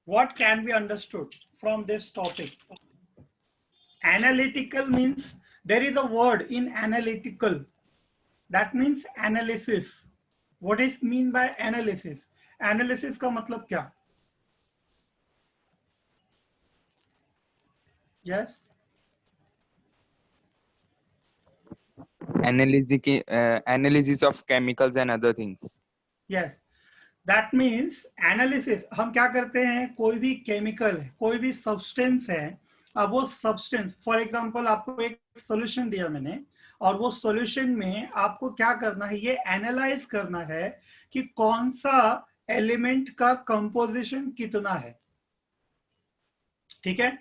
What can be understood from this topic? Analytical means there is a word in analytical that means analysis. What is mean by analysis? Analysis का मतलब क्या? Yes. Analysis of chemicals and other things. Yes. That means analysis हम क्या करते हैं, कोई भी chemical है, कोई भी सब्सटेंस है, अब वो सब्सटेंस फॉर एग्जांपल आपको एक सॉल्यूशन दिया मैंने और वो सॉल्यूशन में आपको क्या करना है, ये एनालाइज करना है कि कौन सा एलिमेंट का कंपोजिशन कितना है। ठीक है,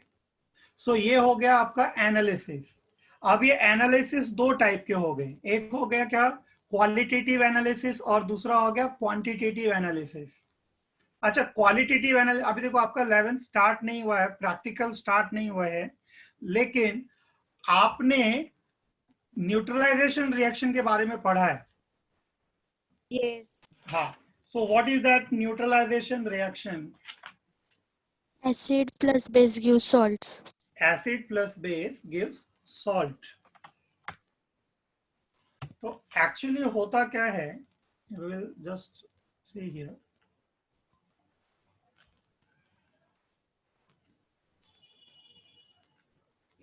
सो ये हो गया आपका एनालिसिस। अब ये एनालिसिस दो टाइप के हो गए, एक हो गया क्या क्वालिटेटिव एनालिसिस और दूसरा हो गया क्वांटिटेटिव एनालिसिस। अच्छा, क्वालिटेटिव एनालिसिस अभी देखो आपका 11 स्टार्ट नहीं हुआ है, प्रैक्टिकल स्टार्ट नहीं हुआ है, लेकिन आपने न्यूट्रलाइजेशन रिएक्शन के बारे में पढ़ा है। Yes. हाँ, so what is that neutralization reaction? Acid plus base gives salts. Acid plus base gives salt. तो एक्चुअली होता क्या है, will just see here.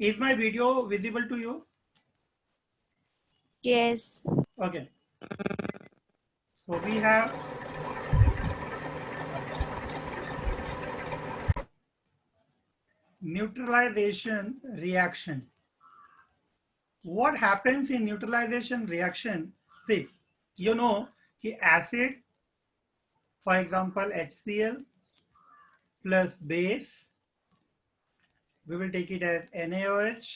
Is my video visible to you? Yes. Okay. So we have neutralization reaction. What happens in neutralization reaction? See, you know कि acid, for example HCl plus base, we will take it as NaOH,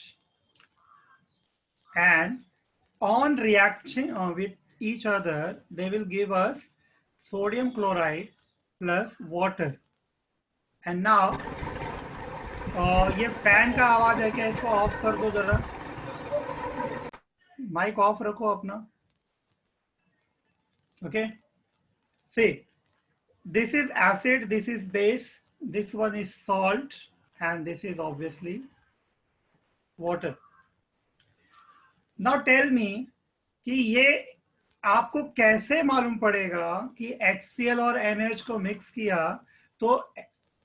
and on reaction with each other, they will give us sodium chloride plus water. And now ये fan का आवाज है क्या, इसको of कर दो जरा, माइक ऑफ रखो अपना। Okay, see this is acid, this is base, this one is salt and this is obviously water. Now tell me कि ये आपको कैसे मालूम पड़ेगा कि HCl और NaOH को मिक्स किया तो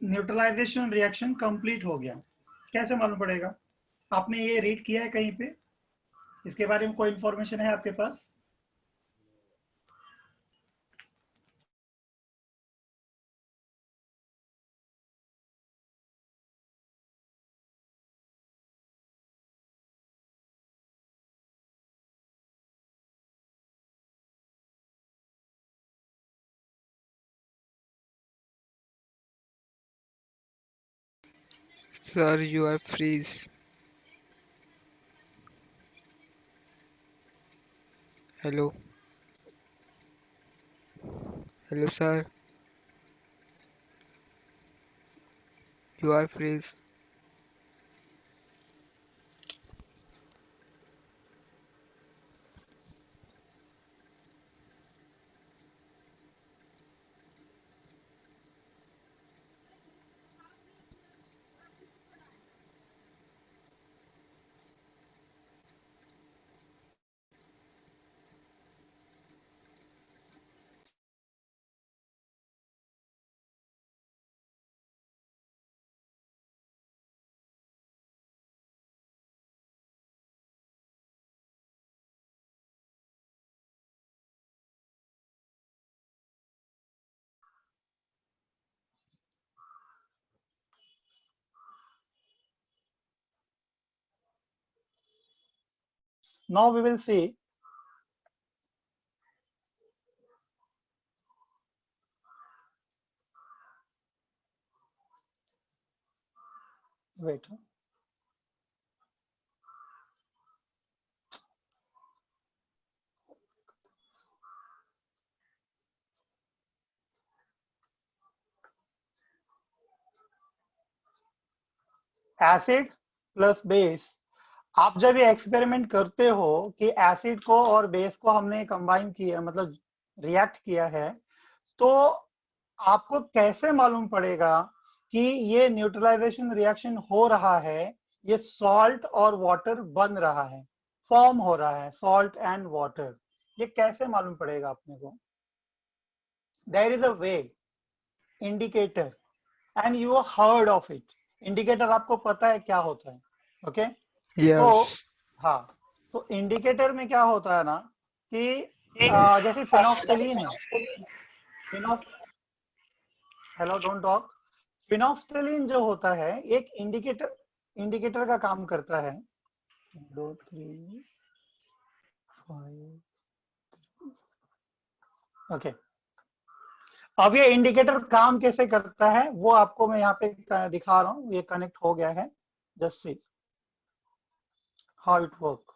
न्यूट्रलाइजेशन रिएक्शन कंप्लीट हो गया, कैसे मालूम पड़ेगा? आपने ये रीड किया है कहीं पे, इसके बारे में कोई इंफॉर्मेशन है आपके पास? Sir, you are freeze. Hello. Hello, sir. You are freeze. Now we will see wait, acid plus base. आप जब ये एक्सपेरिमेंट करते हो कि एसिड को और बेस को हमने कंबाइन किया, मतलब रिएक्ट किया है, तो आपको कैसे मालूम पड़ेगा कि ये न्यूट्रलाइजेशन रिएक्शन हो रहा है, ये सॉल्ट और वाटर बन रहा है, फॉर्म हो रहा है सॉल्ट एंड वाटर। ये कैसे मालूम पड़ेगा अपने को? There is a way, indicator, and you heard of it. Indicator आपको पता है क्या होता है, ओके? तो Yes. हाँ, तो इंडिकेटर में क्या होता है ना कि जैसे फिनोफ्थलीन है, फिनोफ हेलो डोंट टॉक। फिनोफ्थलीन जो होता है एक इंडिकेटर का काम करता है। 2 3 5 ओके। अब ये इंडिकेटर काम कैसे करता है वो आपको मैं यहाँ पे दिखा रहा हूँ, ये कनेक्ट हो गया है, just see how it work.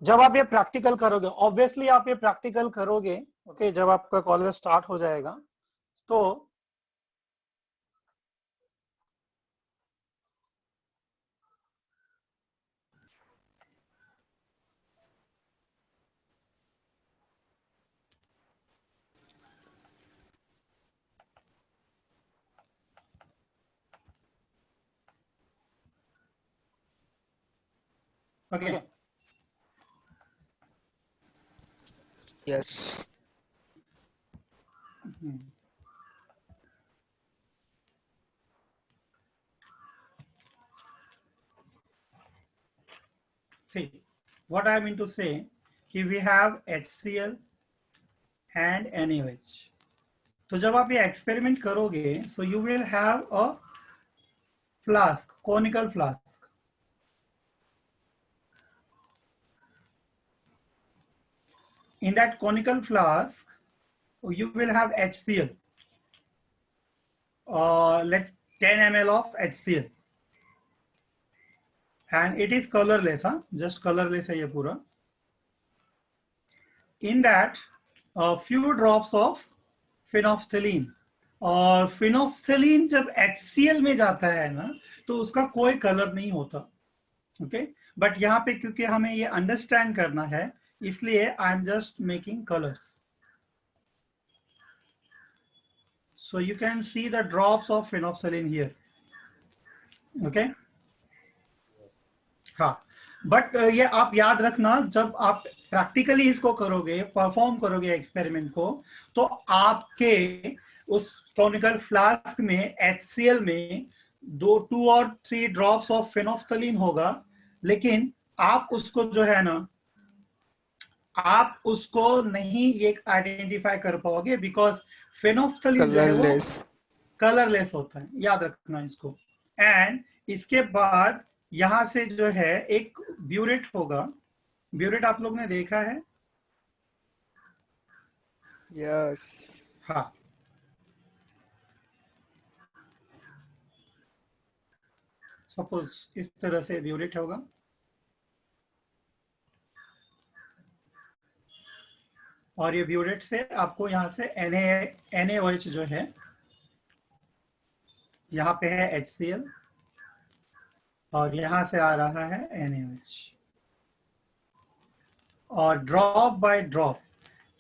जब आप ये प्रैक्टिकल करोगे, ऑब्वियसली आप ये प्रैक्टिकल करोगे, ओके, जब आपका कॉलेज स्टार्ट हो जाएगा तो okay. Yes. See, what I mean to say, कि we have HCl and NaOH. तो जब आप ये एक्सपेरिमेंट करोगे, so you will have a flask, conical flask. In that conical flask, you will have HCl, let 10 ml of HCl, and it is colorless, just colorless है ये पूरा. In that, a few drops of phenolphthalein. और phenolphthalein जब HCl में जाता है ना तो उसका कोई कलर नहीं होता, ओके? बट यहाँ पे क्योंकि हमें ये अंडरस्टैंड करना है इसलिए I am just making colours. So you can see the drops of phenolphthalein here, okay? हाँ, बट ये आप याद रखना जब आप प्रैक्टिकली इसको करोगे, परफॉर्म करोगे एक्सपेरिमेंट को, तो आपके उस कॉनिकल फ्लास्क में HCl में 2 और 3 ड्रॉप्स ऑफ फेनोफ्थलीन होगा, लेकिन आप उसको जो है ना, आप उसको नहीं ये आइडेंटिफाई कर पाओगे बिकॉज फेनोफ्थलीन जो है वो Colorless. कलरलेस होता है, याद रखना इसको. एंड इसके बाद यहां से जो है एक ब्यूरेट होगा. ब्यूरेट आप लोग ने देखा है? Yes. हाँ, सपोज इस तरह से ब्यूरेट होगा और ये ब्यूरेट से आपको यहाँ से NaOH जो है, यहाँ पे है HCl और यहाँ से आ रहा है NaOH, और ड्रॉप बाय ड्रॉप,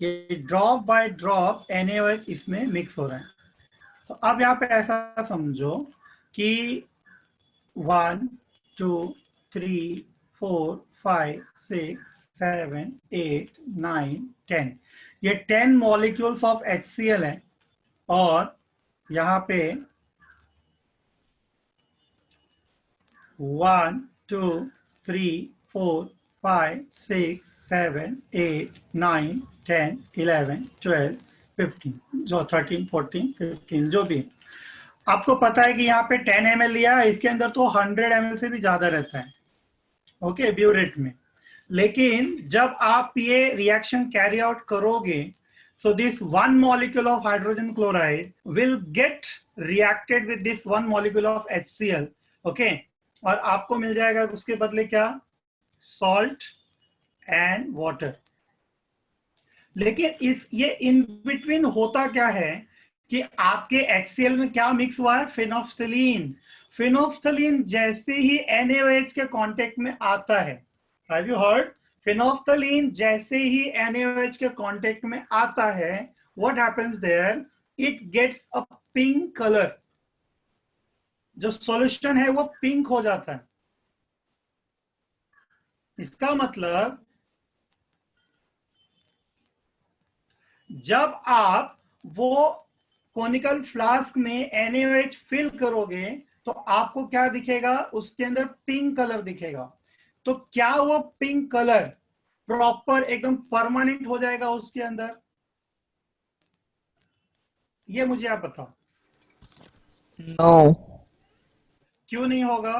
ये ड्रॉप बाय ड्रॉप NaOH इसमें मिक्स हो रहा है. तो अब यहाँ पे ऐसा समझो कि 1 2 3 4 5 6 7 8 9 10, ये 10 मॉलिक्यूल्स ऑफ HCl है और यहाँ पे 1 2 3 4 5 6 7 8 9 10 11 12 15, जो 13 14 15 जो भी. आपको पता है कि यहाँ पे 10 ml लिया, इसके अंदर तो 100 ml से भी ज्यादा रहता है, ओके, ब्यूरेट में. लेकिन जब आप ये रिएक्शन कैरी आउट करोगे, so this one molecule of hydrogen chloride will get reacted with this one molecule of HCl, okay, और आपको मिल जाएगा उसके बदले क्या? Salt and water. लेकिन इस ये इन बिटवीन होता क्या है कि आपके HCl में क्या मिक्स हुआ है? फेनोफ्थलीन. फेनोफ्थलीन जैसे ही NaOH के कांटेक्ट में आता है, हैव यू हर्ड? फेनोफ्थलीन जैसे ही NaOH के कांटेक्ट में आता है what happens there, it gets a pink color. जो सॉल्यूशन है वो पिंक हो जाता है. इसका मतलब जब आप वो कोनिकल फ्लास्क में NaOH फिल करोगे तो आपको क्या दिखेगा, उसके अंदर पिंक कलर दिखेगा. तो क्या वो पिंक कलर प्रॉपर एकदम परमानेंट हो जाएगा उसके अंदर? ये मुझे आप बताओ. No. क्यों नहीं होगा?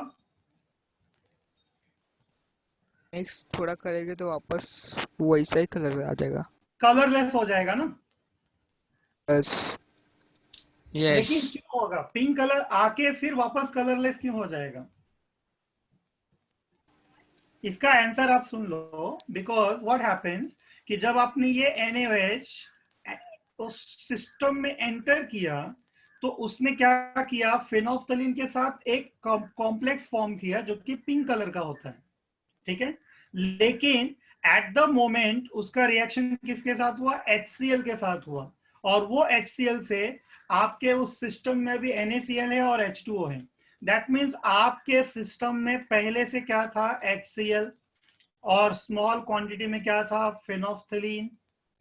मिक्स थोड़ा करेंगे तो वापस वैसा ही कलर आ जाएगा. कलरलेस हो जाएगा ना. Yes. लेकिन Yes. क्यों होगा? पिंक कलर आके फिर वापस कलरलेस क्यों हो जाएगा? इसका आंसर आप सुन लो. बिकॉज व्हाट हैपेंस कि जब आपने ये NaOH उस सिस्टम में एंटर किया तो उसने क्या किया, फेनोल्फथलीन के साथ एक कॉम्प्लेक्स फॉर्म किया जो कि पिंक कलर का होता है. ठीक है. लेकिन एट द मोमेंट उसका रिएक्शन किसके साथ हुआ? HCl के साथ हुआ. और वो HCl से आपके उस सिस्टम में भी NaCl है और H2O है. दैट मीन्स आपके सिस्टम में पहले से क्या था? HCl और स्मॉल क्वांटिटी में क्या था? फेनोल्फथलीन.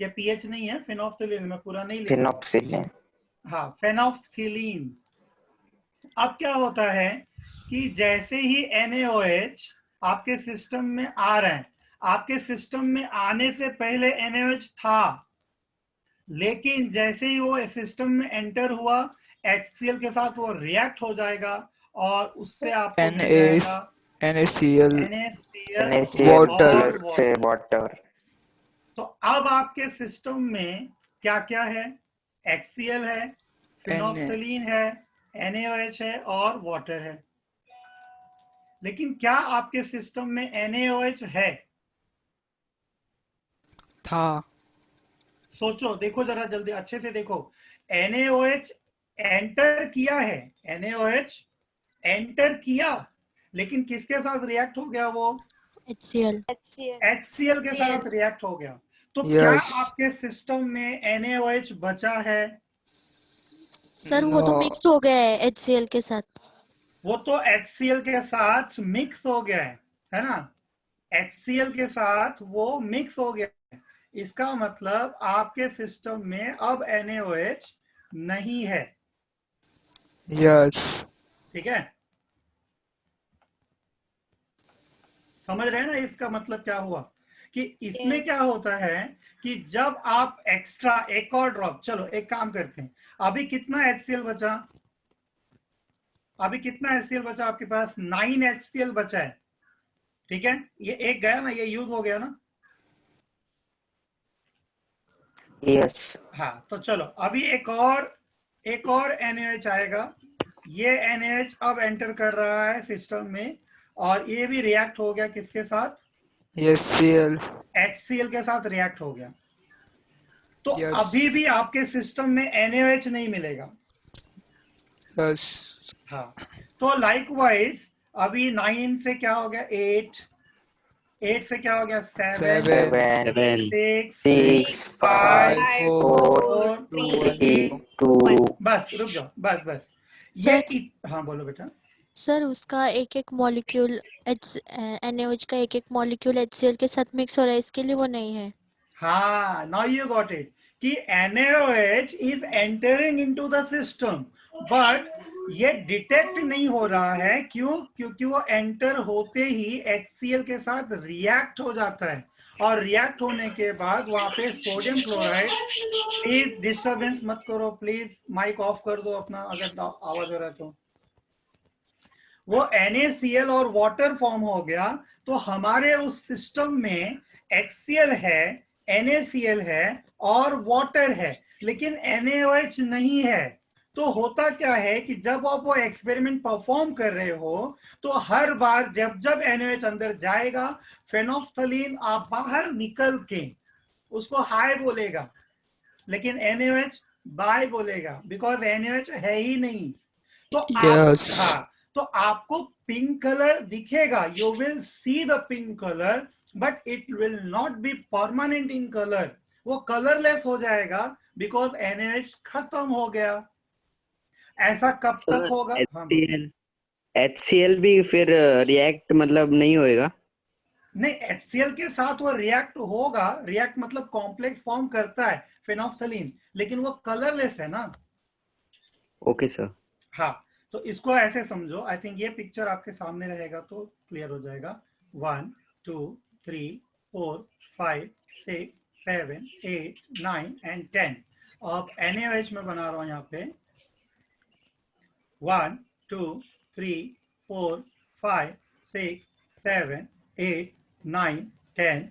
ये पीएच नहीं है, फेनोल्फथलीन. मैं पूरा नहीं लिखा. फेनॉक्सिलिन. हाँ, फेनोल्फथलीन. अब क्या होता है कि जैसे ही NaOH आपके सिस्टम में आ रहे हैं, आपके सिस्टम में आने से पहले NaOH था, लेकिन जैसे ही वो सिस्टम में एंटर हुआ HCl के साथ वो रिएक्ट हो जाएगा और उससे आपको मिल जाएगा NaCl. NaCl NaCl और प्लस से वाटर. तो अब आपके सिस्टम में क्या क्या है? HCl है, फेनोल्फथलीन है, NaOH है और वाटर है. लेकिन क्या आपके सिस्टम में NaOH है? था. सोचो, देखो जरा जल्दी अच्छे से देखो. NaOH एंटर किया है, NaOH एंटर किया, लेकिन किसके साथ रिएक्ट हो गया? वो HCl. HCl के साथ रिएक्ट हो गया. तो Yes. क्या आपके सिस्टम में NaOH बचा है? सर वो तो No. मिक्स हो गया है HCl के साथ. वो तो HCl के साथ मिक्स हो गया है ना. HCl के साथ वो मिक्स हो गया है. इसका मतलब आपके सिस्टम में अब NaOH नहीं है. Yes. ठीक है. समझ रहे हैं ना इसका मतलब क्या हुआ? कि इसमें Yes. क्या होता है कि जब आप एक्स्ट्रा एक और ड्रॉप, चलो एक काम करते हैं. अभी कितना HCl बचा? अभी कितना HCl बचा आपके पास? 9 HCl बचा है. ठीक है. ये एक गया ना, ये यूज हो गया ना. यस. हाँ, तो चलो अभी एक और NaOH आएगा. ये NaOH अब एंटर कर रहा है सिस्टम में और ये भी रिएक्ट हो गया किसके साथ? HCl. HCl के साथ रिएक्ट हो गया. तो Yes. अभी भी आपके सिस्टम में NaOH नहीं मिलेगा. Yes. हाँ. तो लाइकवाइज अभी 9 से क्या हो गया? 8 से क्या हो गया? 7 7, 6 6, 5 4, 4 3, 3. 2. बस रुक जाओ. बस सर. हाँ बोलो बेटा. सर उसका एक एक मॉलिक्यूल NaOH का एक एक मॉलिक्यूल HCl के साथ मिक्स हो रहा है, इसके लिए वो नहीं है. हाँ, now you got it. कि NaOH is entering into the system, but ये डिटेक्ट नहीं हो रहा है. क्यों? क्योंकि वो एंटर होते ही HCl के साथ रिएक्ट हो जाता है और रिएक्ट होने के बाद वहां पे सोडियम क्लोराइड. प्लीज डिस्टर्बेंस मत करो, प्लीज माइक ऑफ कर दो अपना अगर आवाज हो रहा है तो. वो NaCl और वाटर फॉर्म हो गया. तो हमारे उस सिस्टम में HCl है, NaCl है और वाटर है, लेकिन NaOH नहीं है. तो होता क्या है कि जब आप वो एक्सपेरिमेंट परफॉर्म कर रहे हो तो हर बार जब जब NaOH अंदर जाएगा, फेनोल्फथलीन आप बाहर निकल के उसको हाई बोलेगा, लेकिन NaOH बाय बोलेगा, बिकॉज NaOH है ही नहीं. तो आप Yes. हाँ, तो आपको पिंक कलर दिखेगा. You will see the pink colour, but it will not be permanent in colour. वो कलरलेस हो जाएगा बिकॉज NaOH खत्म हो गया। ऐसा कब तक सर होगा? हाँ HCl HCl भी फिर रिएक्ट मतलब नहीं होएगा? नहीं, HCl के साथ वो रिएक्ट होगा, रिएक्ट मतलब कॉम्प्लेक्स फॉर्म करता है फिनोफ्थलीन, लेकिन वो कलरलेस है ना। Okay sir. हाँ, तो इसको ऐसे समझो, आई थिंक ये पिक्चर आपके सामने रहेगा तो क्लियर हो जाएगा। 1 2 3 4 5 6 7 8 9 एंड 10। अब NaOH में बना रहा हूं यहाँ पे 1 2 3 4 5 6 7 8 9 10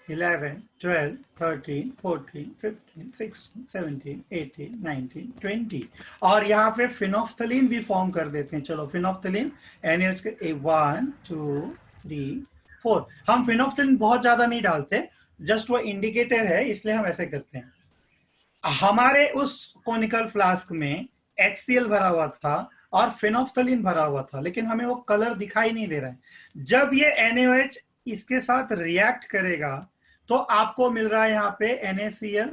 11 12 13 14 15 16 17 18 19 20। और यहाँ पे फिनोफ्थलीन भी फॉर्म कर देते हैं। चलो फिनोफ्थलीन NaOH के 1 2 3 4। हम फिनोफ्थलीन बहुत ज्यादा नहीं डालते, जस्ट वो इंडिकेटर है इसलिए हम ऐसे करते हैं। हमारे उस कोनिकल फ्लास्क में HCl भरा हुआ था और फिनोफ्थलीन भरा हुआ था, लेकिन हमें वो कलर दिखाई नहीं दे रहा है। जब ये NaOH इसके साथ रिएक्ट करेगा तो आपको मिल रहा है यहाँ पे NaCl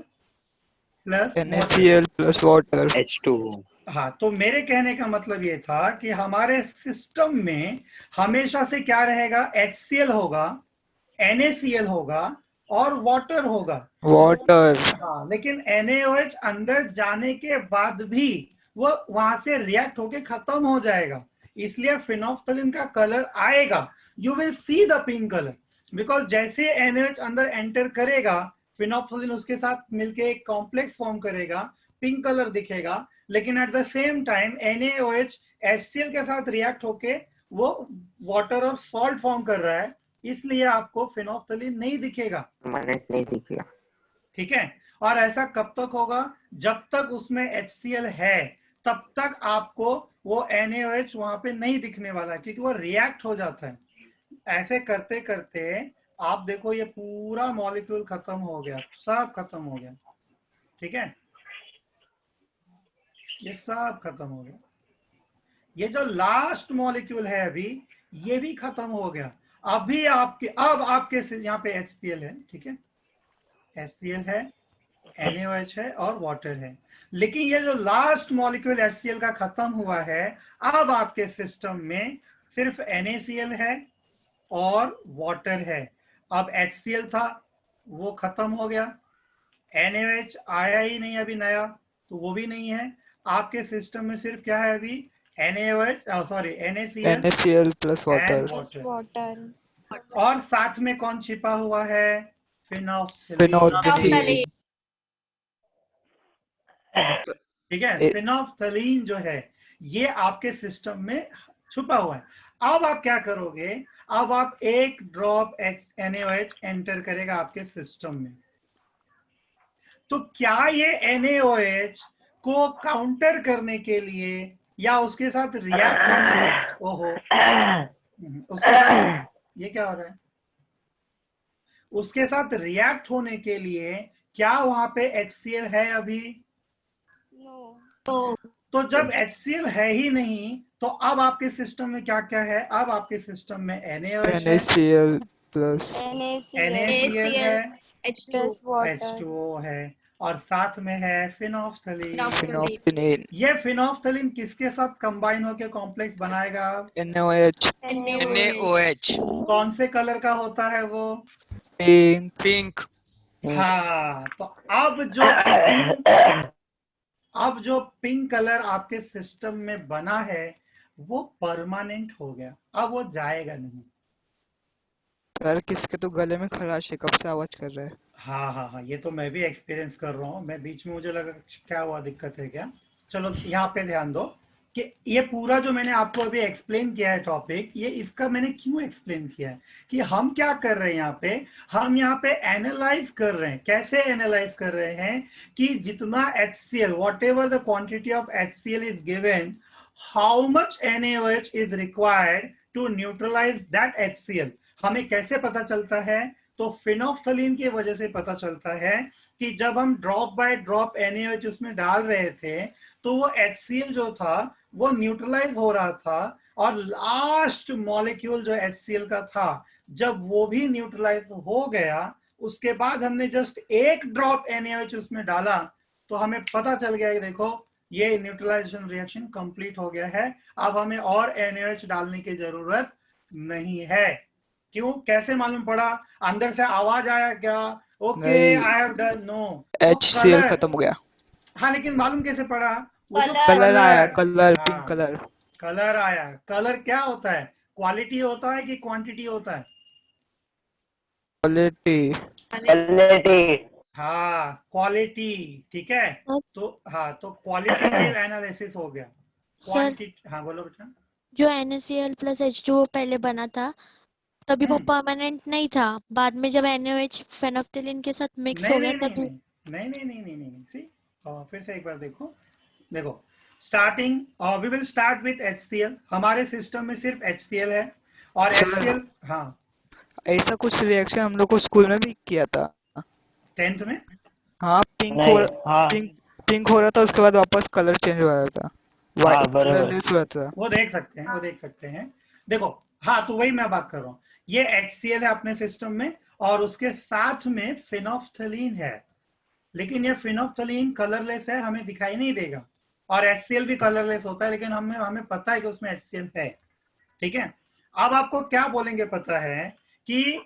प्लस वाटर। H2O। हाँ, तो मेरे कहने का मतलब ये था कि हमारे सिस्टम में हमेशा से क्या रहेगा? HCl होगा, NaCl होगा और वाटर होगा। वाटर। हाँ, लेकिन NaOH अंदर जाने के बाद भी वो वहां से रिएक्ट होके खत्म हो जाएगा, इसलिए फिनोफ्थलीन का कलर आएगा। You will see the pink colour, because जैसे NaOH अंदर एंटर करेगा, फिनोफ्थलीन उसके साथ मिलके एक कॉम्प्लेक्स फॉर्म करेगा, पिंक कलर दिखेगा। लेकिन at the same time NaOH HCl के साथ रिएक्ट होके वो वाटर और सॉल्ट फॉर्म कर रहा है, इसलिए आपको फिनोफ्थलीन नहीं दिखेगा। नहीं दिखेगा। ठीक है, और ऐसा कब तक होगा? जब तक उसमें HCl है तब तक आपको वो NaOH वहां पे नहीं दिखने वाला, क्योंकि वो रिएक्ट हो जाता है। ऐसे करते करते आप देखो ये पूरा मॉलिक्यूल खत्म हो गया, सब खत्म हो गया। ठीक है, ये सब खत्म हो गया। ये जो लास्ट मॉलिक्यूल है अभी, ये भी खत्म हो गया। अभी आपके अब आपके यहाँ पे HCl है, ठीक है, HCl है, NaOH है और वाटर है। लेकिन ये जो लास्ट मॉलिक्यूल HCl का खत्म हुआ है, अब आपके सिस्टम में सिर्फ NaCl है और वाटर है। अब HCl था वो खत्म हो गया, NaOH आया ही नहीं अभी नया, तो वो भी नहीं है। आपके सिस्टम में सिर्फ क्या है अभी? NaCl NaCl plus water. and plus water। Water. और साथ में कौन छिपा हुआ है? फिनोफ्थलीन। फिनोल्फिनीन। ठीक है, ए- फिनोफ्थलीन जो है ये आपके सिस्टम में छुपा हुआ है। अब आप क्या करोगे? अब आप एक ड्रॉप NaOH एंटर करेगा आपके सिस्टम में, तो क्या ये NaOH को काउंटर करने के लिए या उसके साथ रिएक्ट करने, ओहो उसके साथ ये क्या हो रहा है? उसके साथ रिएक्ट होने के लिए क्या वहां पे HCl है अभी? नो। तो जब HCl है ही नहीं, तो अब आपके सिस्टम में क्या क्या है? अब आपके सिस्टम में NaOH है, NaCl प्लस NaCl है, प्लस वाटर। H2O है और साथ में है फिनोफ्थलीन। फिनोल्फिनीन। ये फिनोफ्थलीन किसके साथ कंबाइन होकर कॉम्प्लेक्स बनाएगा? NaOH। NaOH कौन से कलर का होता है वो? पिंक। पिंक। हाँ, तो अब जो पिंक कलर आपके सिस्टम में बना है वो परमानेंट हो गया, अब वो जाएगा नहीं। सर किसके तो गले में खराश है, कब से आवाज कर रहा है। हाँ हाँ हाँ, ये तो मैं भी एक्सपीरियंस कर रहा हूँ। मैं बीच में मुझे लगा क्या हुआ, दिक्कत है क्या। चलो यहाँ पे ध्यान दो कि ये पूरा जो मैंने आपको अभी एक्सप्लेन किया है टॉपिक, ये इसका मैंने क्यों एक्सप्लेन किया है कि हम क्या कर रहे हैं यहाँ पे? हम यहाँ पे एनालाइज कर रहे हैं। कैसे एनालाइज कर रहे हैं? कि जितना HCl, whatever the quantity of HCl is given, how much NaOH is required to neutralize that HCl। हमें कैसे पता चलता है? तो फिनोफ्थलीन की वजह से पता चलता है कि जब हम ड्रॉप बाय ड्रॉप NaOH उसमें डाल रहे थे तो वो HCl जो था वो न्यूट्रलाइज हो रहा था, और लास्ट मॉलिक्यूल जो HCl का था जब वो भी न्यूट्रलाइज हो गया, उसके बाद हमने जस्ट एक ड्रॉप NaOH उसमें डाला तो हमें पता चल गया कि देखो ये न्यूट्रलाइजेशन रिएक्शन कंप्लीट हो गया है। अब हमें और NaOH डालने की जरूरत नहीं है। क्यों, कैसे मालूम पड़ा? अंदर से आवाज आया क्या? ओके नहीं, आई हैव डन? नो, वो HCl कलर। खत्म हो गया। हाँ लेकिन मालूम कैसे पड़ा? वो जो कलर आया, कलर, हाँ, पिंक कलर। कलर आया। कलर क्या होता है? क्वालिटी होता है कि क्वांटिटी होता है? क्वालिटी। हाँ, क्वालिटी। ठीक है, अब तो हाँ, तो क्वालिटेटिव एनालिसिस हो गया। सर क्वांटिटी, हाँ बोलो बेटा। जो NaCl प्लस H2O पहले बना था तभी वो हम्म, परमानेंट नहीं था, बाद में जब NaOH फेनोफ्थेलिन के साथ मिक्स नहीं हो गया नहीं नहीं तभी। नहीं नहीं नहीं नहीं नहीं नहीं सी, फिर से एक बार देखो। देखो, starting we will start with HCl। हमारे सिस्टम में सिर्फ HCl है और सर, HCl, हाँ, ऐसा कुछ रिएक्शन हम लोग को स्कूल में भी किया था। 10th में। हाँ, पिंक हो रहा था, उसके बाद वापस कलर चेंज हो रहा था, वाइट कलरलेस हो रहा था। वो देख सकते हैं, वो देख सकते हैं। देखो, हाँ, तो वही मैं बात कर रहा हूँ। ये HCl है अपने सिस्टम में और उसके साथ में फिनोफ्थलीन है, लेकिन ये फिनोफ्थलीन कलरलेस है, हमें दिखाई नहीं देगा। और HCl भी कलरलेस होता है, लेकिन हमें पता है कि उसमें HCl है। ठीक है, अब आपको क्या बोलेंगे पता है कि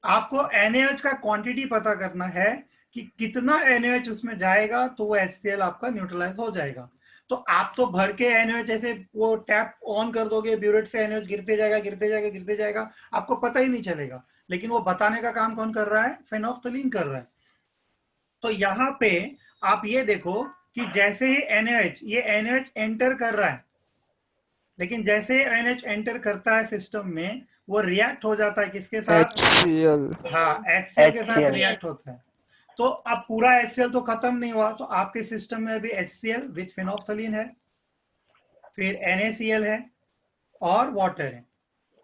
आपको NaOH का क्वांटिटी पता करना है कि कितना NaOH उसमें जाएगा तो वो HCl आपका न्यूट्रलाइज हो जाएगा। तो आप तो भर के NaOH ऐसे वो टैप ऑन कर दोगे, ब्यूरेट से NaOH गिरते जाएगा गिरते जाएगा गिरते जाएगा, आपको पता ही नहीं चलेगा। लेकिन वो बताने का काम कौन कर रहा है? फेनोफ्थलीन कर रहा है। तो यहाँ पे आप ये देखो कि जैसे ही ये NaOH एंटर कर रहा है, लेकिन जैसे ही NaOH एंटर करता है सिस्टम में, वो रिएक्ट हो जाता है किसके साथ? HCl। हाँ, HCl के साथ रिएक्ट होता है। तो अब पूरा HCl तो खत्म नहीं हुआ, तो आपके सिस्टम में अभी HCl विथ फिनोफ्थलीन है, फिर NaCl है और वाटर है।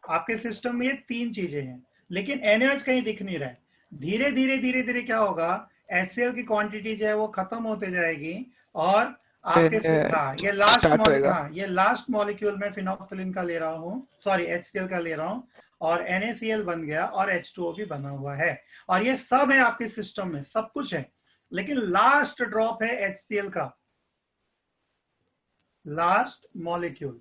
आपके सिस्टम में ये 3 चीजें हैं, लेकिन NaOH कहीं दिख नहीं रहा है। धीरे धीरे धीरे धीरे क्या होगा? HCl की क्वांटिटी जो है वो खत्म होते जाएगी और आपके हाँ, स्टार्ट होएगा। ये लास्ट मॉलिक्यूल में फिनोफ्थलीन का ले रहा हूँ, सॉरी HCl का ले रहा हूँ, और NaCl बन गया और H2O भी बना हुआ है। और ये सब है आपके सिस्टम में, सब कुछ है, लेकिन लास्ट ड्रॉप है HCl का, लास्ट मॉलिक्यूल।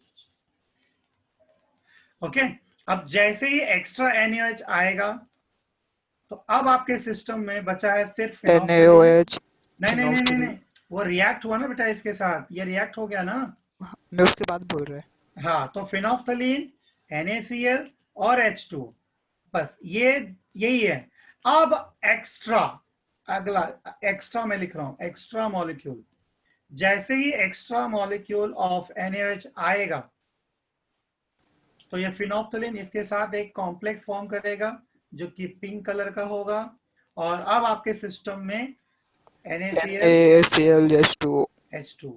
ओके, अब जैसे ही एक्स्ट्रा NaOH आएगा तो अब आपके सिस्टम में बचा है सिर्फ फिनोफ्थलीन। NaOH। नहीं नहीं नहीं नहीं नहीं, वो रिएक्ट हुआ ना बेटा इसके साथ, ये रिएक्ट हो गया ना। मैं उसके बाद बोल रहा है। हाँ, तो फिनोफ्थलीन, NaCl और H2, बस ये यही है। अब एक्स्ट्रा, अगला एक्स्ट्रा मैं लिख रहा हूं, एक्स्ट्रा मॉलिक्यूल। जैसे ही एक्स्ट्रा मॉलिक्यूल ऑफ NaOH आएगा तो ये फिनोफ्थलीन इसके साथ एक कॉम्प्लेक्स फॉर्म करेगा जो कि पिंक कलर का होगा, और अब आपके सिस्टम में NaCl H2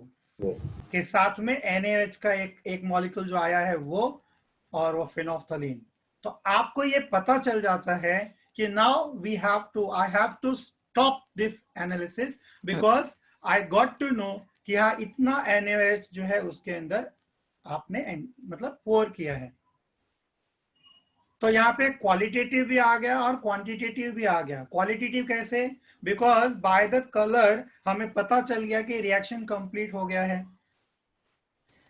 के साथ में NaOH का एक मॉलिक्यूल जो आया है वो, और वो फिनोफ्थलीन। तो आपको ये पता चल जाता है कि now I have to stop this analysis because I got to know कि हाँ, इतना NaOH जो है उसके अंदर आपने मतलब पोर किया है। तो यहाँ पे क्वालिटेटिव भी आ गया और क्वांटिटेटिव भी आ गया। क्वालिटेटिव कैसे? बिकॉज बाय द कलर हमें पता चल गया कि रिएक्शन कंप्लीट हो गया है।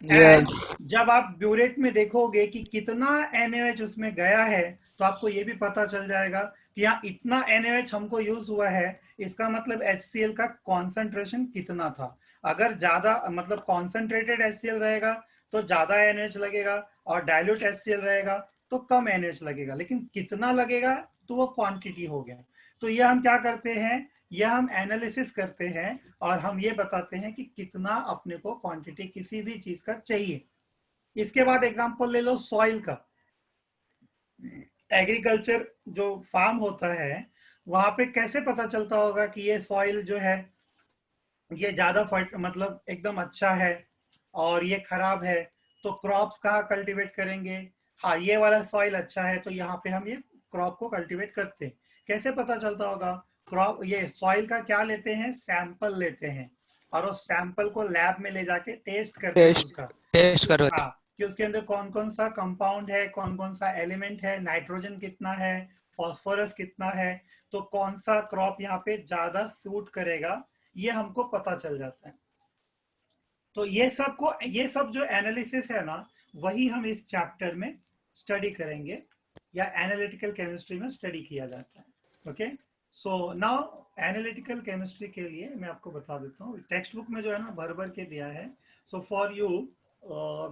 एंड जब आप ब्यूरेट में देखोगे कि कितना NaOH उसमें गया है तो आपको ये भी पता चल जाएगा कि यहाँ इतना NaOH हमको यूज हुआ है, इसका मतलब HCl का कॉन्सेंट्रेशन कितना था। अगर ज्यादा मतलब कॉन्सेंट्रेटेड HCl रहेगा तो ज्यादा NaOH लगेगा, और डायल्यूट HCl रहेगा तो कम NaOH लगेगा, लेकिन कितना लगेगा तो वो क्वांटिटी हो गया। तो ये हम क्या करते हैं, यह हम एनालिसिस करते हैं और हम ये बताते हैं कि कितना अपने को क्वांटिटी किसी भी चीज का चाहिए। इसके बाद एग्जांपल ले लो सॉइल का। एग्रीकल्चर जो फार्म होता है वहां पे कैसे पता चलता होगा कि ये सॉइल जो है ये ज्यादा मतलब एकदम अच्छा है और ये खराब है, तो क्रॉप्स कहाँ कल्टीवेट करेंगे? हाँ, ये वाला सॉइल अच्छा है तो यहाँ पे हम ये क्रॉप को कल्टीवेट करते हैं। कैसे पता चलता होगा? क्रॉप ये सॉइल का क्या लेते हैं, सैंपल लेते हैं, और उस सैंपल को लैब में ले जाके टेस्ट करते हैं उसका, टेस्ट करो। हाँ, कि उसके अंदर कौन कौन सा कंपाउंड है, कौन कौन सा एलिमेंट है, नाइट्रोजन कितना है, फॉस्फोरस कितना है, तो कौन सा क्रॉप यहाँ पे ज्यादा सूट करेगा ये हमको पता चल जाता है। तो ये सब जो एनालिसिस है ना, वही हम इस चैप्टर में स्टडी करेंगे, या एनालिटिकल केमिस्ट्री में स्टडी किया जाता है। Okay, so now analytical chemistry के लिए मैं आपको बता देता हूँ, टेक्स्ट बुक में जो है ना भर भर के दिया है। सो फॉर यू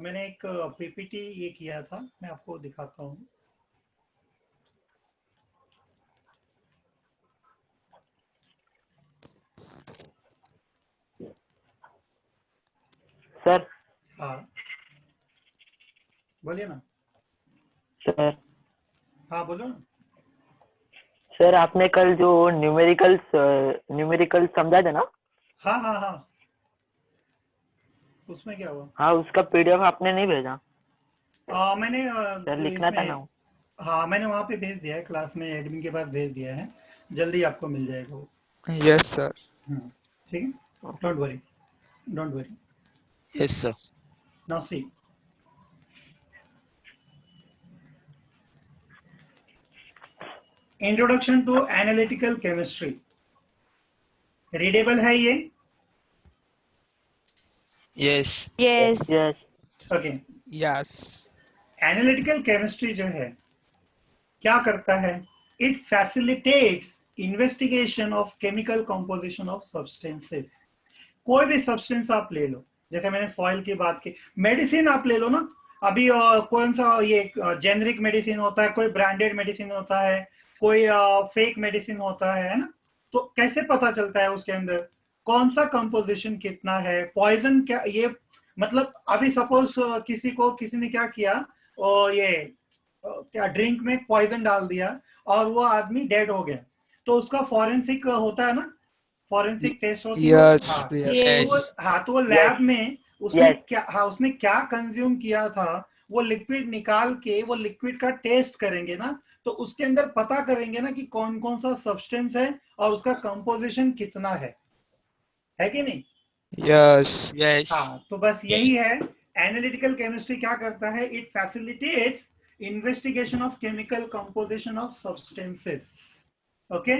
मैंने एक पीपीटी ये किया था, मैं आपको दिखाता हूँ। सर। हाँ बोलिए ना। सर। हाँ बोलो ना। सर आपने कल जो न्यूमेरिकल समझा था ना? हाँ हाँ हाँ, उसमें क्या हुआ? हाँ, उसका पीडीएफ आपने नहीं भेजा? मैंने सर लिखना था ना। हाँ मैंने वहाँ पे भेज दिया है, क्लास में एडमिन के पास भेज दिया है, जल्दी आपको मिल जाएगा वो। Yes sir. ठीक है, don't worry, don't worry. Yes sir. Now see, introduction to analytical chemistry. Readable है ये? Yes. Yes. Yes. Okay, yes. Analytical chemistry जो है क्या करता है? It facilitates investigation of chemical composition of substances. कोई भी सब्सटेंस आप ले लो, जैसे मैंने सॉइल की बात की, मेडिसिन आप ले लो ना, अभी कौन सा ये जेनरिक मेडिसिन होता है, कोई ब्रांडेड मेडिसिन होता है, कोई फेक मेडिसिन होता है ना, तो कैसे पता चलता है उसके अंदर कौन सा कंपोजिशन कितना है, पॉइजन क्या, ये मतलब अभी सपोज किसी ने क्या किया, और ये क्या ड्रिंक में पॉइजन डाल दिया और वो आदमी डेड हो गया, तो उसका फॉरेंसिक होता है ना, फॉरेंसिक टेस्ट होती है। यस हाँ, Yes. तो वो लैब में उसने Yes. क्या, हाँ उसने क्या कंज्यूम किया था, वो लिक्विड निकाल के वो लिक्विड का टेस्ट करेंगे ना, तो उसके अंदर पता करेंगे ना कि कौन कौन सा सब्सटेंस है और उसका कंपोजिशन कितना है कि नहीं? यस। यस। हाँ, तो बस यही है एनालिटिकल केमिस्ट्री क्या करता है, it facilitates investigation of chemical composition of substances. Okay,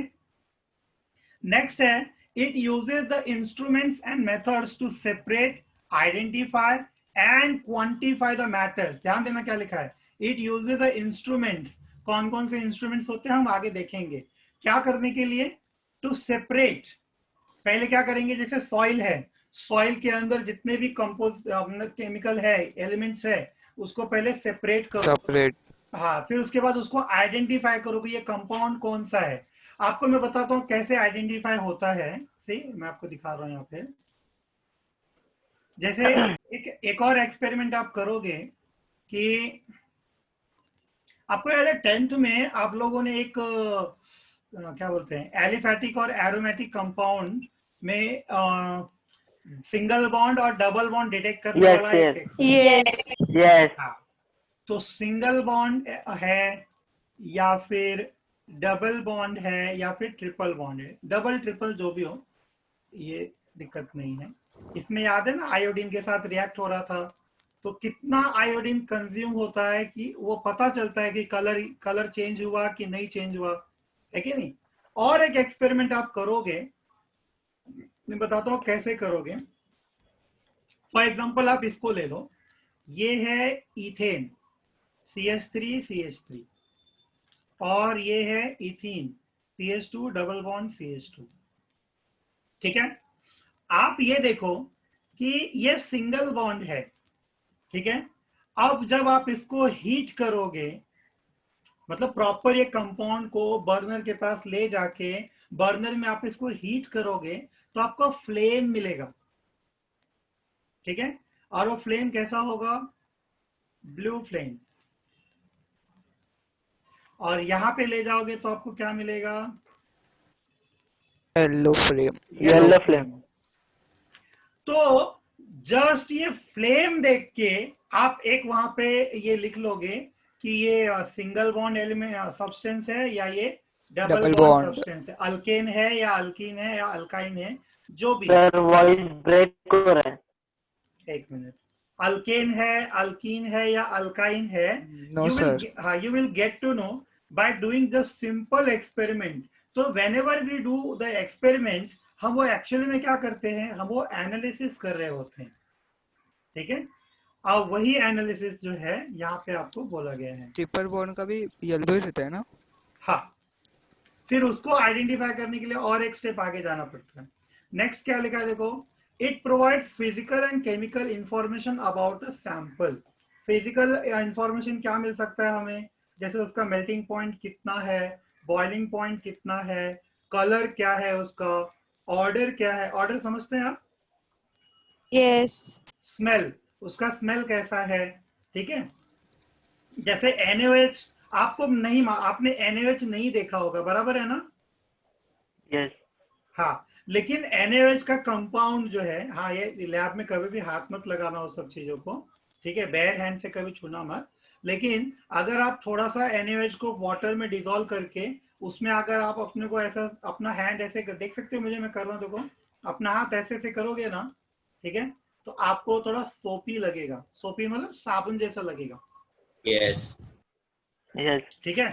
next है, it uses the instruments and methods to separate, identify and quantify the matter. ध्यान देना क्या लिखा है, इट यूजेस द इंस्ट्रूमेंट्स। कौन कौन से इंस्ट्रूमेंट्स होते हैं हम आगे देखेंगे। क्या करने के लिए? To separate. पहले क्या करेंगे, जैसे सॉइल है, सॉइल के अंदर जितने भी केमिकल है, एलिमेंट्स है, उसको पहले सेपरेट करो। सेपरेट। हाँ, फिर उसके बाद उसको आइडेंटिफाई करो कि ये कंपाउंड कौन सा है। आपको मैं बताता हूँ कैसे आइडेंटिफाई होता है। सी, मैं आपको दिखा रहा हूँ यहाँ पे, जैसे एक और एक्सपेरिमेंट आप करोगे कि आपको याद है 10th में आप लोगों ने एक क्या बोलते हैं, एलिफैटिक और एरोमेटिक कंपाउंड में सिंगल बॉन्ड और डबल बॉन्ड डिटेक्ट करने Yes, वाला yes. एक Yes. हाँ, तो सिंगल बॉन्ड है या फिर डबल बॉन्ड है या फिर ट्रिपल बॉन्ड है, डबल ट्रिपल जो भी हो, ये दिक्कत नहीं है। इसमें याद है ना आयोडीन के साथ रिएक्ट हो रहा था, तो कितना आयोडीन कंज्यूम होता है कि वो पता चलता है कि कलर चेंज हुआ कि नहीं चेंज हुआ, है कि नहीं? और एक एक्सपेरिमेंट आप करोगे, मैं बताता हूँ कैसे करोगे। फॉर एग्जांपल आप इसको ले लो, ये है इथेन CH3 और ये है ethene CH2 double bond CH2। ठीक है, आप ये देखो कि ये सिंगल बॉन्ड है, ठीक है। अब जब आप इसको हीट करोगे, मतलब प्रॉपर ये कंपाउंड को बर्नर के पास ले जाके बर्नर में आप इसको हीट करोगे, तो आपको फ्लेम मिलेगा, ठीक है। और वो फ्लेम कैसा होगा? Blue flame. और यहां पे ले जाओगे तो आपको क्या मिलेगा? Yellow flame. Yellow flame. तो जस्ट ये फ्लेम देख के आप एक वहां पे ये लिख लोगे कि ये सिंगल बॉन्ड एलिमेंट सब्सटेंस है या ये डबल बॉन्ड सब्सटेंस है, अल्केन है या अल्कीन है या अल्काइन है, जो भी। सर वॉइस ब्रेक हो रहा है। एक मिनट, अल्केन है, अल्कीन है या अल्काइन है, no sir. you will get to know by doing just simple experiment. So whenever we do the experiment, हम वो एक्चुअली में क्या करते हैं, हम वो एनालिसिस कर रहे होते हैं, ठीक है। अब वही एनालिसिस जो है यहाँ पे आपको बोला गया है। ट्रिपल बॉन्ड का भी येलो ही रहता है ना? हाँ, फिर उसको आइडेंटिफाई करने के लिए और एक स्टेप आगे जाना पड़ता है। नेक्स्ट क्या लिखा है देखो, it provides physical and chemical information about a sample. Physical information क्या मिल सकता है हमें, जैसे उसका मेल्टिंग पॉइंट कितना है, बॉइलिंग पॉइंट कितना है, कलर क्या है उसका, ऑर्डर क्या है, ऑर्डर समझते हैं आप, Yes. स्मेल, उसका स्मेल कैसा है, ठीक है। जैसे NaOH आपको नहीं, आपने NaOH नहीं देखा होगा, बराबर है ना? यस हाँ, लेकिन NaOH का कंपाउंड जो है, हाँ ये लैब में कभी भी हाथ मत लगाना उस सब चीजों को, ठीक है, बेयर हैंड से कभी छूना मत। लेकिन अगर आप थोड़ा सा NaOH को वाटर में डिजोल्व करके उसमें अगर आप अपने को ऐसा अपना हैंड ऐसे देख सकते हो, मुझे मैं कर रहा हूँ, देखो अपना हाथ ऐसे ऐसे करोगे ना, ठीक है, तो आपको थोड़ा सोपी लगेगा, सोपी मतलब साबुन जैसा लगेगा, यस यस ठीक है।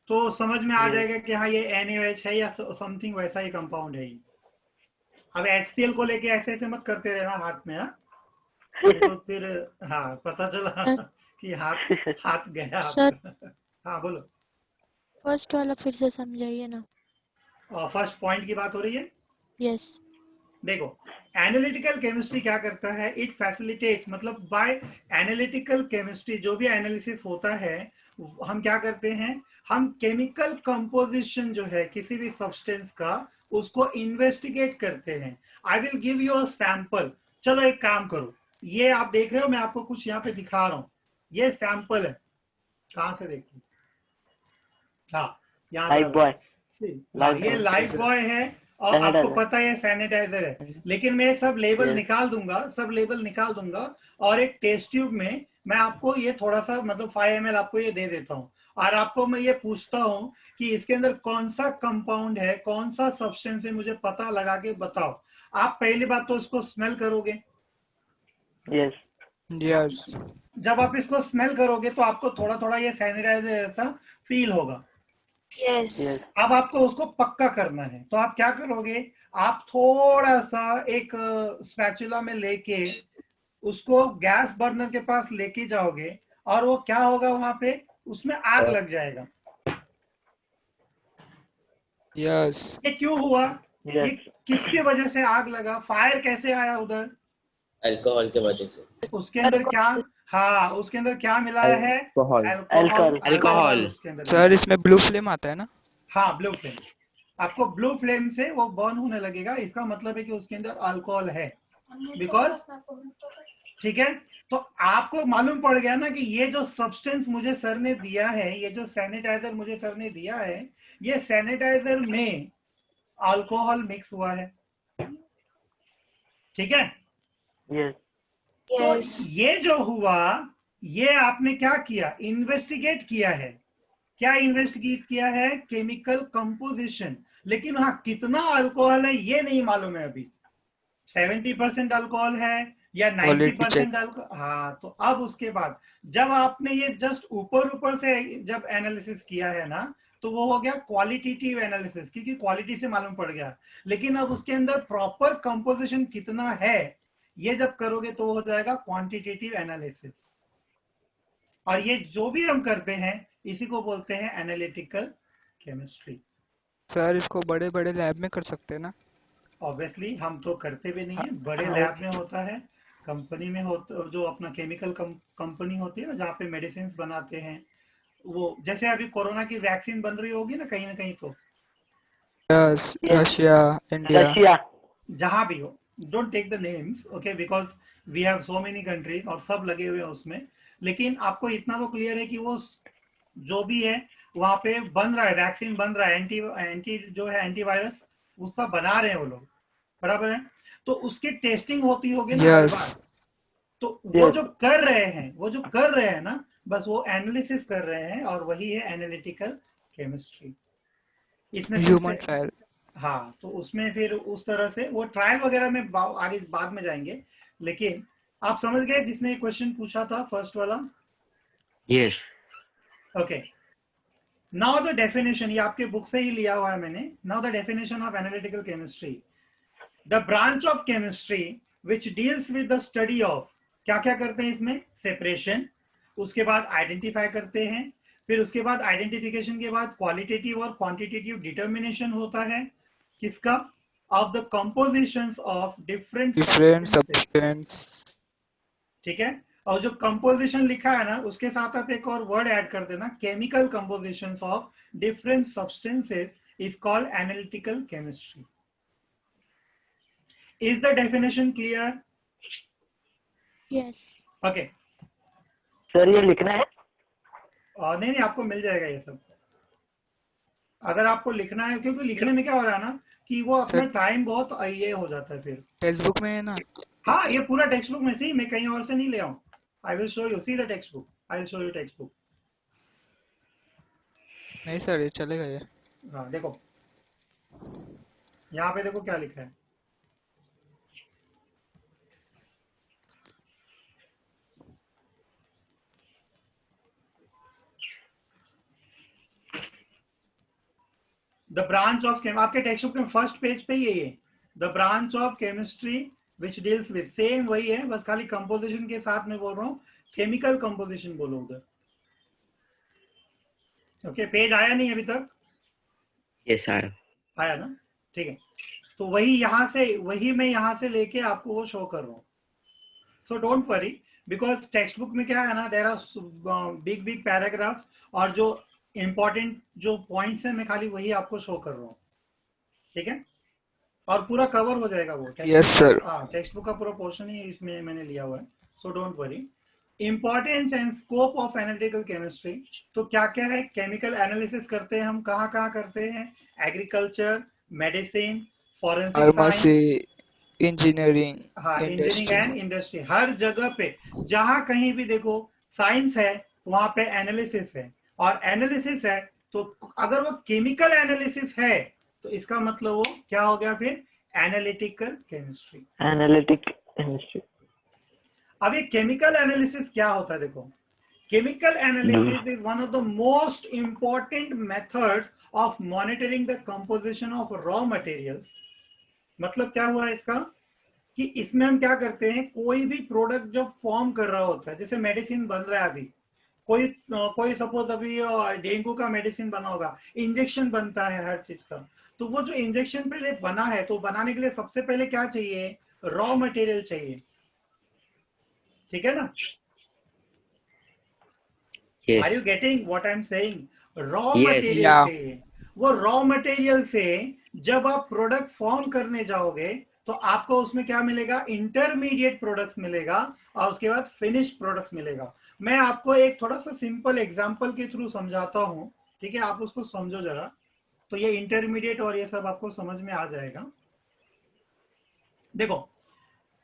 तो समझ में आ Yes. जाएगा कि हाँ ये NaOH है या समथिंग वैसा ही कंपाउंड है ये। अब HCl को लेके ऐसे ऐसे मत करते रहना हाथ में, हाँ तो फिर हाँ पता चला कि हाथ हाथ गया सर आपका। हाँ बोलो, फर्स्ट वाला फिर से समझाइए ना। फर्स्ट पॉइंट की बात हो रही है। यस। देखो एनालिटिकल केमिस्ट्री क्या करता है, इट फैसिलिटेट्स, मतलब बाय एनालिटिकल केमिस्ट्री जो भी एनालिसिस होता है हम क्या करते हैं, हम केमिकल कंपोजिशन जो है किसी भी सब्सटेंस का उसको इन्वेस्टिगेट करते हैं। I will give you a sample. चलो एक काम करो, ये आप देख रहे हो, मैं आपको कुछ यहाँ पे दिखा रहा हूँ, ये सैंपल है, कहाँ से देखिए, हाँ यहाँ लाइफ पर, बॉय हाँ, ये लाइफ बॉय है और आपको Sanitizer. पता है सैनिटाइजर है, लेकिन मैं सब लेबल Yes. निकाल दूंगा, सब लेबल निकाल दूंगा और एक टेस्ट ट्यूब में मैं आपको ये थोड़ा सा मतलब 5 ml आपको ये दे देता हूँ और आपको मैं ये पूछता हूँ कि इसके अंदर कौन सा कंपाउंड है, कौन सा सब्सटेंस है, मुझे पता लगा के बताओ। आप पहली बात तो उसको स्मेल करोगे, यस यस। जब आप इसको स्मेल करोगे तो आपको थोड़ा थोड़ा ये सैनिटाइजर जैसा फील होगा। Yes. यस अब आपको उसको पक्का करना है तो आप क्या करोगे, आप थोड़ा सा एक स्पैचुला में लेके उसको गैस बर्नर के पास लेके जाओगे और वो क्या होगा, वहां पे उसमें आग लग जाएगा। यस। ये क्यों हुआ, ये यस किसके वजह से आग लगा, फायर कैसे आया उधर, अल्कोहल के वजह से उसके अंदर क्या, हाँ उसके अंदर क्या मिलाया है, अल्कोहल। Alcohol, alcohol. उसके अंदर सर इसमें ब्लू फ्लेम आता है ना? हाँ ब्लू फ्लेम, आपको ब्लू फ्लेम से वो बर्न होने लगेगा, इसका मतलब है कि उसके अंदर अल्कोहल है, बिकॉज, ठीक है। तो आपको मालूम पड़ गया ना कि ये जो सब्सटेंस मुझे सर ने दिया है, ये जो सैनिटाइजर मुझे सर ने दिया है, ये सैनिटाइजर में अल्कोहल मिक्स हुआ है, ठीक है। Yes Yes. तो ये जो हुआ, ये आपने क्या किया, इन्वेस्टिगेट किया है, क्या इन्वेस्टिगेट किया है, केमिकल कंपोजिशन, लेकिन हाँ कितना अल्कोहल है ये नहीं मालूम है अभी, 70% अल्कोहल है या 90% अल्कोहल, हाँ। तो अब उसके बाद जब आपने ये जस्ट ऊपर ऊपर से जब एनालिसिस किया है ना, तो वो हो गया क्वालिटेटिव एनालिसिस, क्योंकि क्वालिटी से मालूम पड़ गया, लेकिन अब उसके अंदर प्रॉपर कंपोजिशन कितना है ये जब करोगे तो हो जाएगा क्वांटिटेटिव एनालिसिस। और ये जो भी हम करते हैं इसी को बोलते हैं एनालिटिकल केमिस्ट्री। सर इसको बड़े बड़े लैब में कर सकते हैं ना? ऑब्वियसली हम तो करते भी नहीं है, बड़े लैब में होता है, कंपनी में होता, जो अपना केमिकल कंपनी होती है ना जहाँ पे मेडिसिन बनाते हैं, वो जैसे अभी कोरोना की वैक्सीन बन रही होगी ना कहीं तो, यस। रशिया, इंडिया, रशिया जहां भी हो, don't take the names okay, because we have so many countries और सब लगे हुए हैं उसमें, लेकिन आपको इतना तो क्लियर है कि वो जो भी है वहां पे बन रहा है, वैक्सीन बन रहा है, एंटी जो है एंटीवायरस उसका बना रहे हैं वो लोग, बराबर है। तो उसकी टेस्टिंग होती होगी ना हर बार, तो वो जो कर रहे हैं ना, बस वो एनालिसिस कर रहे हैं और वही है एनालिटिकल केमिस्ट्री। इसमें ह्यूमन ट्रायल। हाँ, तो उसमें फिर उस तरह से वो ट्रायल वगैरह में आगे बाद में जाएंगे, लेकिन आप समझ गए जिसने क्वेश्चन पूछा था फर्स्ट वाला। Yes okay, now the definition, ये आपके बुक से ही लिया हुआ है मैंने। Now the definition of analytical chemistry, the branch of chemistry which deals with the study of, क्या क्या करते हैं इसमें? सेपरेशन, उसके बाद आइडेंटिफाई करते हैं, फिर उसके बाद आइडेंटिफिकेशन के बाद क्वालिटेटिव और क्वांटिटेटिव डिटर्मिनेशन होता है किसका? Of the compositions of different substance. ठीक है, और जो कंपोजिशन लिखा है ना उसके साथ आप एक और वर्ड ऐड कर देना, chemical compositions of different substances is called analytical chemistry. Is the definition clear? Yes. Okay, sir ये लिखना है? नहीं नहीं, आपको मिल जाएगा ये सब अगर आपको लिखना है, क्योंकि लिखने में क्या हो रहा है ना कि वो अपना टाइम बहुत ये हो जाता है फिर। टेक्स्ट बुक में है ना? हाँ, ये पूरा टेक्स्ट बुक में से ही, मैं कहीं और से नहीं ले आऊं। I will show you, see the text book, I will show you text book. नहीं सर, ये चलेगा ये। हाँ देखो, यहाँ पे देखो क्या लिखा है। द ब्रांच ऑफ आपके टेक्स्ट बुक में फर्स्ट पेज पे ही है ये, the branch of chemistry which deals with, same वही है, बस खाली कंपोजिशन के साथ में बोल रहा हूँ, केमिकल कंपोजिशन बोलो उधर। ओके, पेज आया नहीं अभी तक? यस आया। आया ना, ठीक है। तो वही यहाँ से, वही मैं यहाँ से लेके आपको वो शो कर रहा हूँ। So don't worry, because text book में क्या है ना, there are big big paragraphs, और जो इंपॉर्टेंट जो पॉइंट्स है मैं खाली वही आपको शो कर रहा हूँ, ठीक है, और पूरा कवर हो जाएगा वो। Yes sir. हाँ, टेक्स्ट बुक का पूरा पोर्शन ही इसमें मैंने लिया हुआ है, सो don't worry. Importance and scope of analytical chemistry, तो क्या क्या है? केमिकल एनालिसिस करते हैं हम, कहाँ कहाँ करते हैं? Agriculture, medicine, forensic pharmacy, science, engineering, हाँ इंजीनियरिंग एंड इंडस्ट्री, हर जगह पे जहाँ कहीं भी देखो साइंस है वहां पे एनालिसिस है, और एनालिसिस है तो अगर वो केमिकल एनालिसिस है तो इसका मतलब वो क्या हो गया फिर? Analytical chemistry. Analytic chemistry. अब ये केमिकल एनालिसिस क्या होता है? देखो, chemical analysis is one of the most important methods of monitoring the composition of raw material. मतलब क्या हुआ इसका कि इसमें हम क्या करते हैं, कोई भी प्रोडक्ट जब फॉर्म कर रहा होता है, जैसे मेडिसिन बन रहा है अभी, कोई सपोज अभी डेंगू का मेडिसिन बना होगा, इंजेक्शन बनता है हर चीज का, तो वो जो इंजेक्शन पहले बना है तो बनाने के लिए सबसे पहले क्या चाहिए? रॉ मटेरियल चाहिए, ठीक है ना? Yes. Are you getting what I am saying? Raw Yes. Material Yeah. चाहिए। वो रॉ मटेरियल से जब आप प्रोडक्ट फॉर्म करने जाओगे तो आपको उसमें क्या मिलेगा? इंटरमीडिएट प्रोडक्ट्स मिलेगा, और उसके बाद फिनिश प्रोडक्ट्स मिलेगा। मैं आपको एक थोड़ा सा सिंपल एग्जांपल के थ्रू समझाता हूं, ठीक है, आप उसको समझो जरा, तो ये इंटरमीडिएट और ये सब आपको समझ में आ जाएगा। देखो,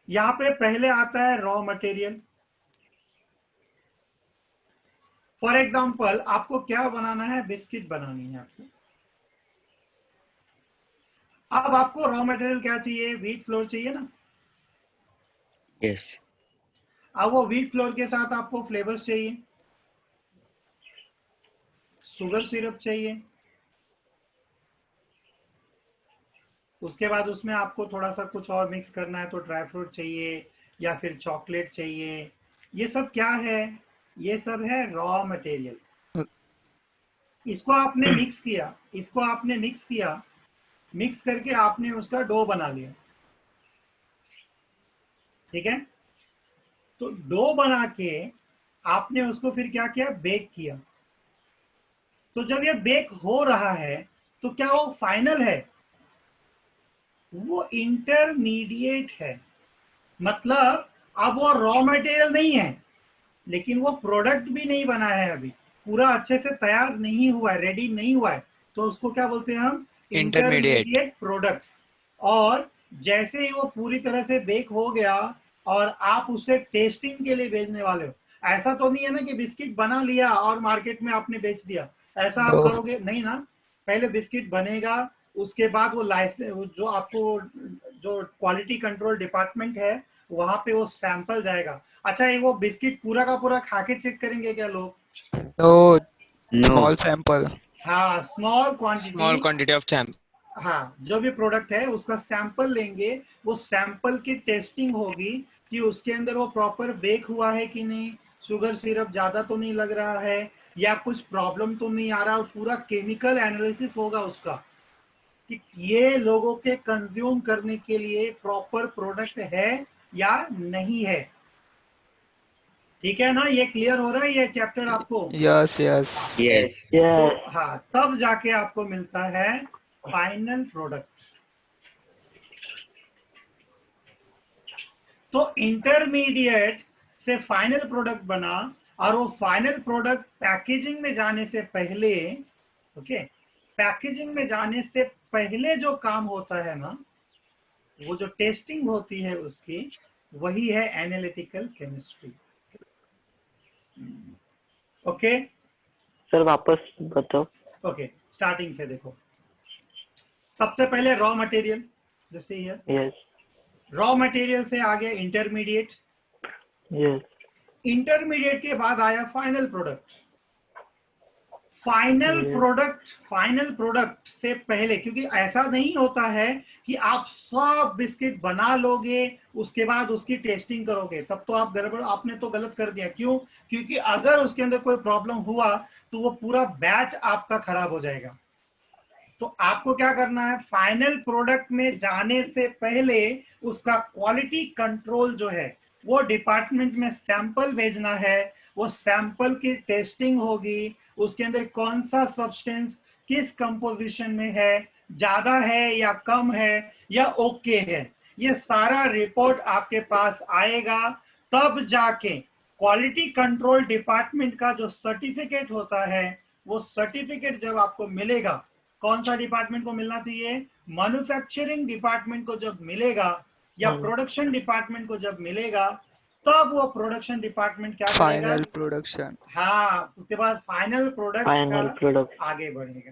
यहाँ पे पहले आता है रॉ मटेरियल। फॉर एग्जाम्पल आपको क्या बनाना है? बिस्किट बनानी है आपको। अब आपको रॉ मटेरियल क्या चाहिए? व्हीट फ्लोर चाहिए ना। Yes. अब वो व्हीट फ्लोर के साथ आपको फ्लेवर्स चाहिए, शुगर सिरप चाहिए, उसके बाद उसमें आपको थोड़ा सा कुछ और मिक्स करना है तो ड्राई फ्रूट चाहिए या फिर चॉकलेट चाहिए। ये सब क्या है? ये सब है रॉ मटेरियल। इसको आपने मिक्स किया, इसको आपने मिक्स किया, मिक्स करके आपने उसका डो बना लिया, ठीक है। तो डो बना के आपने उसको फिर क्या किया? बेक किया। तो जब ये बेक हो रहा है तो क्या वो फाइनल है? वो इंटरमीडिएट है। मतलब अब वो रॉ मटेरियल नहीं है, लेकिन वो प्रोडक्ट भी नहीं बना है, अभी पूरा अच्छे से तैयार नहीं हुआ है, रेडी नहीं हुआ है, तो उसको क्या बोलते हैं हम? Intermediate product. और जैसे ही वो पूरी तरह से बेक हो गया और आप उसे टेस्टिंग के लिए भेजने वाले हो, ऐसा तो नहीं है ना कि बिस्किट बना लिया और मार्केट में आपने बेच दिया, ऐसा आप करोगे नहीं ना। पहले बिस्किट बनेगा, उसके बाद वो लाइसेंस, जो आपको जो क्वालिटी कंट्रोल डिपार्टमेंट है वहां पे वो सैंपल जाएगा। अच्छा, ये वो बिस्किट पूरा का पूरा खा के चेक करेंगे क्या लोग? No, No. Small sample. हाँ, small quantity Small quantity of champ. हाँ, जो भी प्रोडक्ट है उसका सैंपल लेंगे, वो सैंपल की टेस्टिंग होगी कि उसके अंदर वो प्रॉपर बेक हुआ है कि नहीं, शुगर सिरप ज्यादा तो नहीं लग रहा है, या कुछ प्रॉब्लम तो नहीं आ रहा। पूरा केमिकल एनालिसिस होगा उसका कि ये लोगों के कंज्यूम करने के लिए प्रॉपर प्रोडक्ट है या नहीं है। ठीक है ना, ये क्लियर हो रहा है ये चैप्टर आपको? Yes yes Yes. तो हाँ, तब जाके आपको मिलता है फाइनल प्रोडक्ट। तो इंटरमीडिएट से फाइनल प्रोडक्ट बना, और वो फाइनल प्रोडक्ट पैकेजिंग में जाने से पहले, ओके, पैकेजिंग में जाने से पहले जो काम होता है ना, वो जो टेस्टिंग होती है उसकी, वही है एनालिटिकल केमिस्ट्री। ओके सर वापस बताओ। ओके, स्टार्टिंग से देखो। सबसे पहले रॉ मटेरियल, जैसे हियर यस रॉ मटेरियल से आगे इंटरमीडिएट, यस इंटरमीडिएट के बाद आया फाइनल प्रोडक्ट। फाइनल प्रोडक्ट से पहले, क्योंकि ऐसा नहीं होता है कि आप सब बिस्किट बना लोगे उसके बाद उसकी टेस्टिंग करोगे, तब तो आप गड़बड़, आपने तो गलत कर दिया। क्यों? क्योंकि अगर उसके अंदर कोई प्रॉब्लम हुआ तो वो पूरा बैच आपका खराब हो जाएगा। तो आपको क्या करना है, फाइनल प्रोडक्ट में जाने से पहले उसका क्वालिटी कंट्रोल जो है वो डिपार्टमेंट में सैंपल भेजना है। वो सैंपल की टेस्टिंग होगी, उसके अंदर कौन सा सब्सटेंस किस कंपोजिशन में है, ज्यादा है या कम है या ओके है, ये सारा रिपोर्ट आपके पास आएगा। तब जाके क्वालिटी कंट्रोल डिपार्टमेंट का जो सर्टिफिकेट होता है, वो सर्टिफिकेट जब आपको मिलेगा, कौन सा डिपार्टमेंट को मिलना चाहिए, मैन्युफैक्चरिंग डिपार्टमेंट को जब मिलेगा या प्रोडक्शन डिपार्टमेंट को जब मिलेगा, तब वो प्रोडक्शन डिपार्टमेंट क्या करेगा, फाइनल प्रोडक्शन। हाँ, उसके बाद फाइनल प्रोडक्ट आगे बढ़ेगा।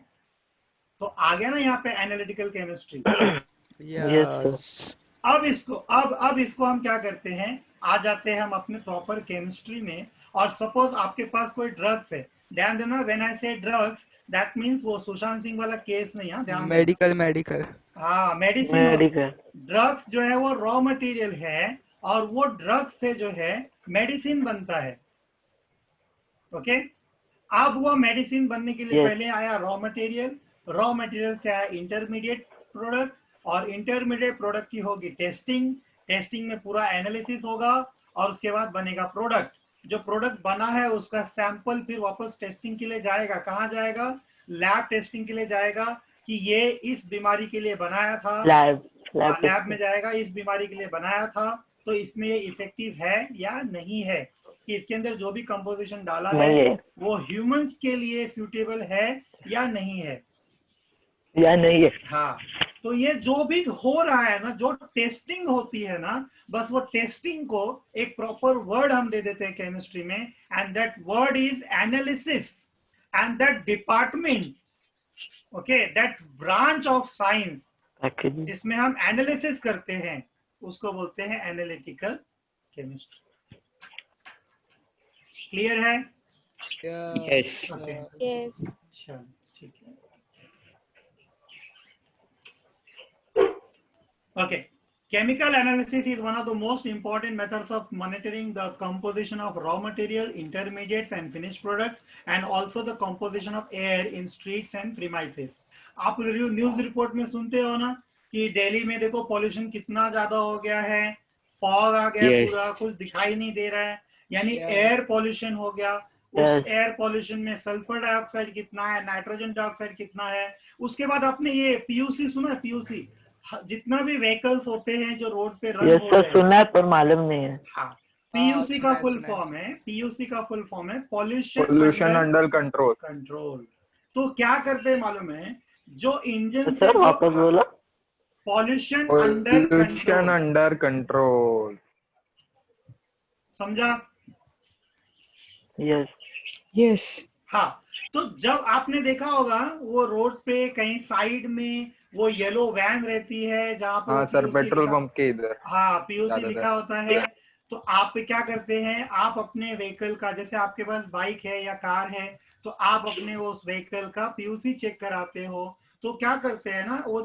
तो आ गया ना यहाँ पे एनालिटिकल केमिस्ट्री। यस अब इसको हम क्या करते हैं, आ जाते हैं हम अपने प्रॉपर केमिस्ट्री में। और सपोज आपके पास कोई ड्रग्स है, ध्यान देना, व्हेन आई से ड्रग्स दैट मींस वो सुशांत सिंह वाला केस नहीं है, ध्यान मेडिकल हाँ, मेडिसिन। ड्रग्स जो है वो रॉ मटेरियल है, और वो ड्रग्स से जो है मेडिसिन बनता है। ओके, अब वो मेडिसिन बनने के लिए पहले आया रॉ मटेरियल, रॉ मटेरियल से आया इंटरमीडिएट प्रोडक्ट, और इंटरमीडिएट प्रोडक्ट की होगी टेस्टिंग में पूरा एनालिसिस होगा, और उसके बाद बनेगा प्रोडक्ट। जो प्रोडक्ट बना है उसका सैंपल फिर वापस टेस्टिंग के लिए जाएगा। कहाँ जाएगा? लैब टेस्टिंग के लिए जाएगा, कि ये इस बीमारी के लिए बनाया था, लैब में जाएगा, इस बीमारी के लिए बनाया था, तो इसमें ये इफेक्टिव है या नहीं है, कि इसके अंदर जो भी कंपोजिशन डाला है वो ह्यूमंस के लिए सूटेबल है या नहीं है। हाँ, तो ये जो भी हो रहा है ना, जो टेस्टिंग होती है ना, बस वो टेस्टिंग को एक प्रॉपर वर्ड हम दे देते हैं केमिस्ट्री में, and that word is analysis. And that department, okay, that branch of science जिसमें हम एनालिसिस करते हैं, उसको बोलते हैं एनालिटिकल केमिस्ट्री। क्लियर है? Yes Yes. अच्छा, ठीक है। Okay. Chemical analysis is one of the most important methods of monitoring the composition of raw material, intermediates and finished products, and also the composition of air in streets and premises. आप news report में सुनते हो ना कि दिल्ली में देखो pollution कितना ज्यादा हो गया है, फॉग आ गया, पूरा कुछ दिखाई नहीं दे रहा है, यानी एयर पॉल्यूशन हो गया। उस एयर पॉल्यूशन में सल्फर डाइऑक्साइड कितना है, नाइट्रोजन डाइऑक्साइड कितना है। उसके बाद आपने ये पीयूसी सुना है? पीयूसी, जितना भी व्हीकल्स होते हैं जो रोड पे रन हो रहे हैं, सुना है पर मालूम नहीं है। हाँ, पीयूसी का फुल फॉर्म है पॉल्यूशन अंडर कंट्रोल। तो क्या करते हैं मालूम है, जो इंजन से सर वापस बोला। पॉल्यूशन अंडर कंट्रोल, समझा? यस हाँ, तो जब आपने देखा होगा वो रोड पे कहीं साइड में वो येलो वैन रहती है जहाँ पे हाँ सर, पेट्रोल पंप के इधर, हाँ, पीयूसी लिखा होता है। तो आप क्या करते हैं, आप अपने व्हीकल का, जैसे आपके पास बाइक है या कार है, तो आप अपने उस व्हीकल का पीयूसी चेक कराते हो। तो क्या करते हैं ना, वो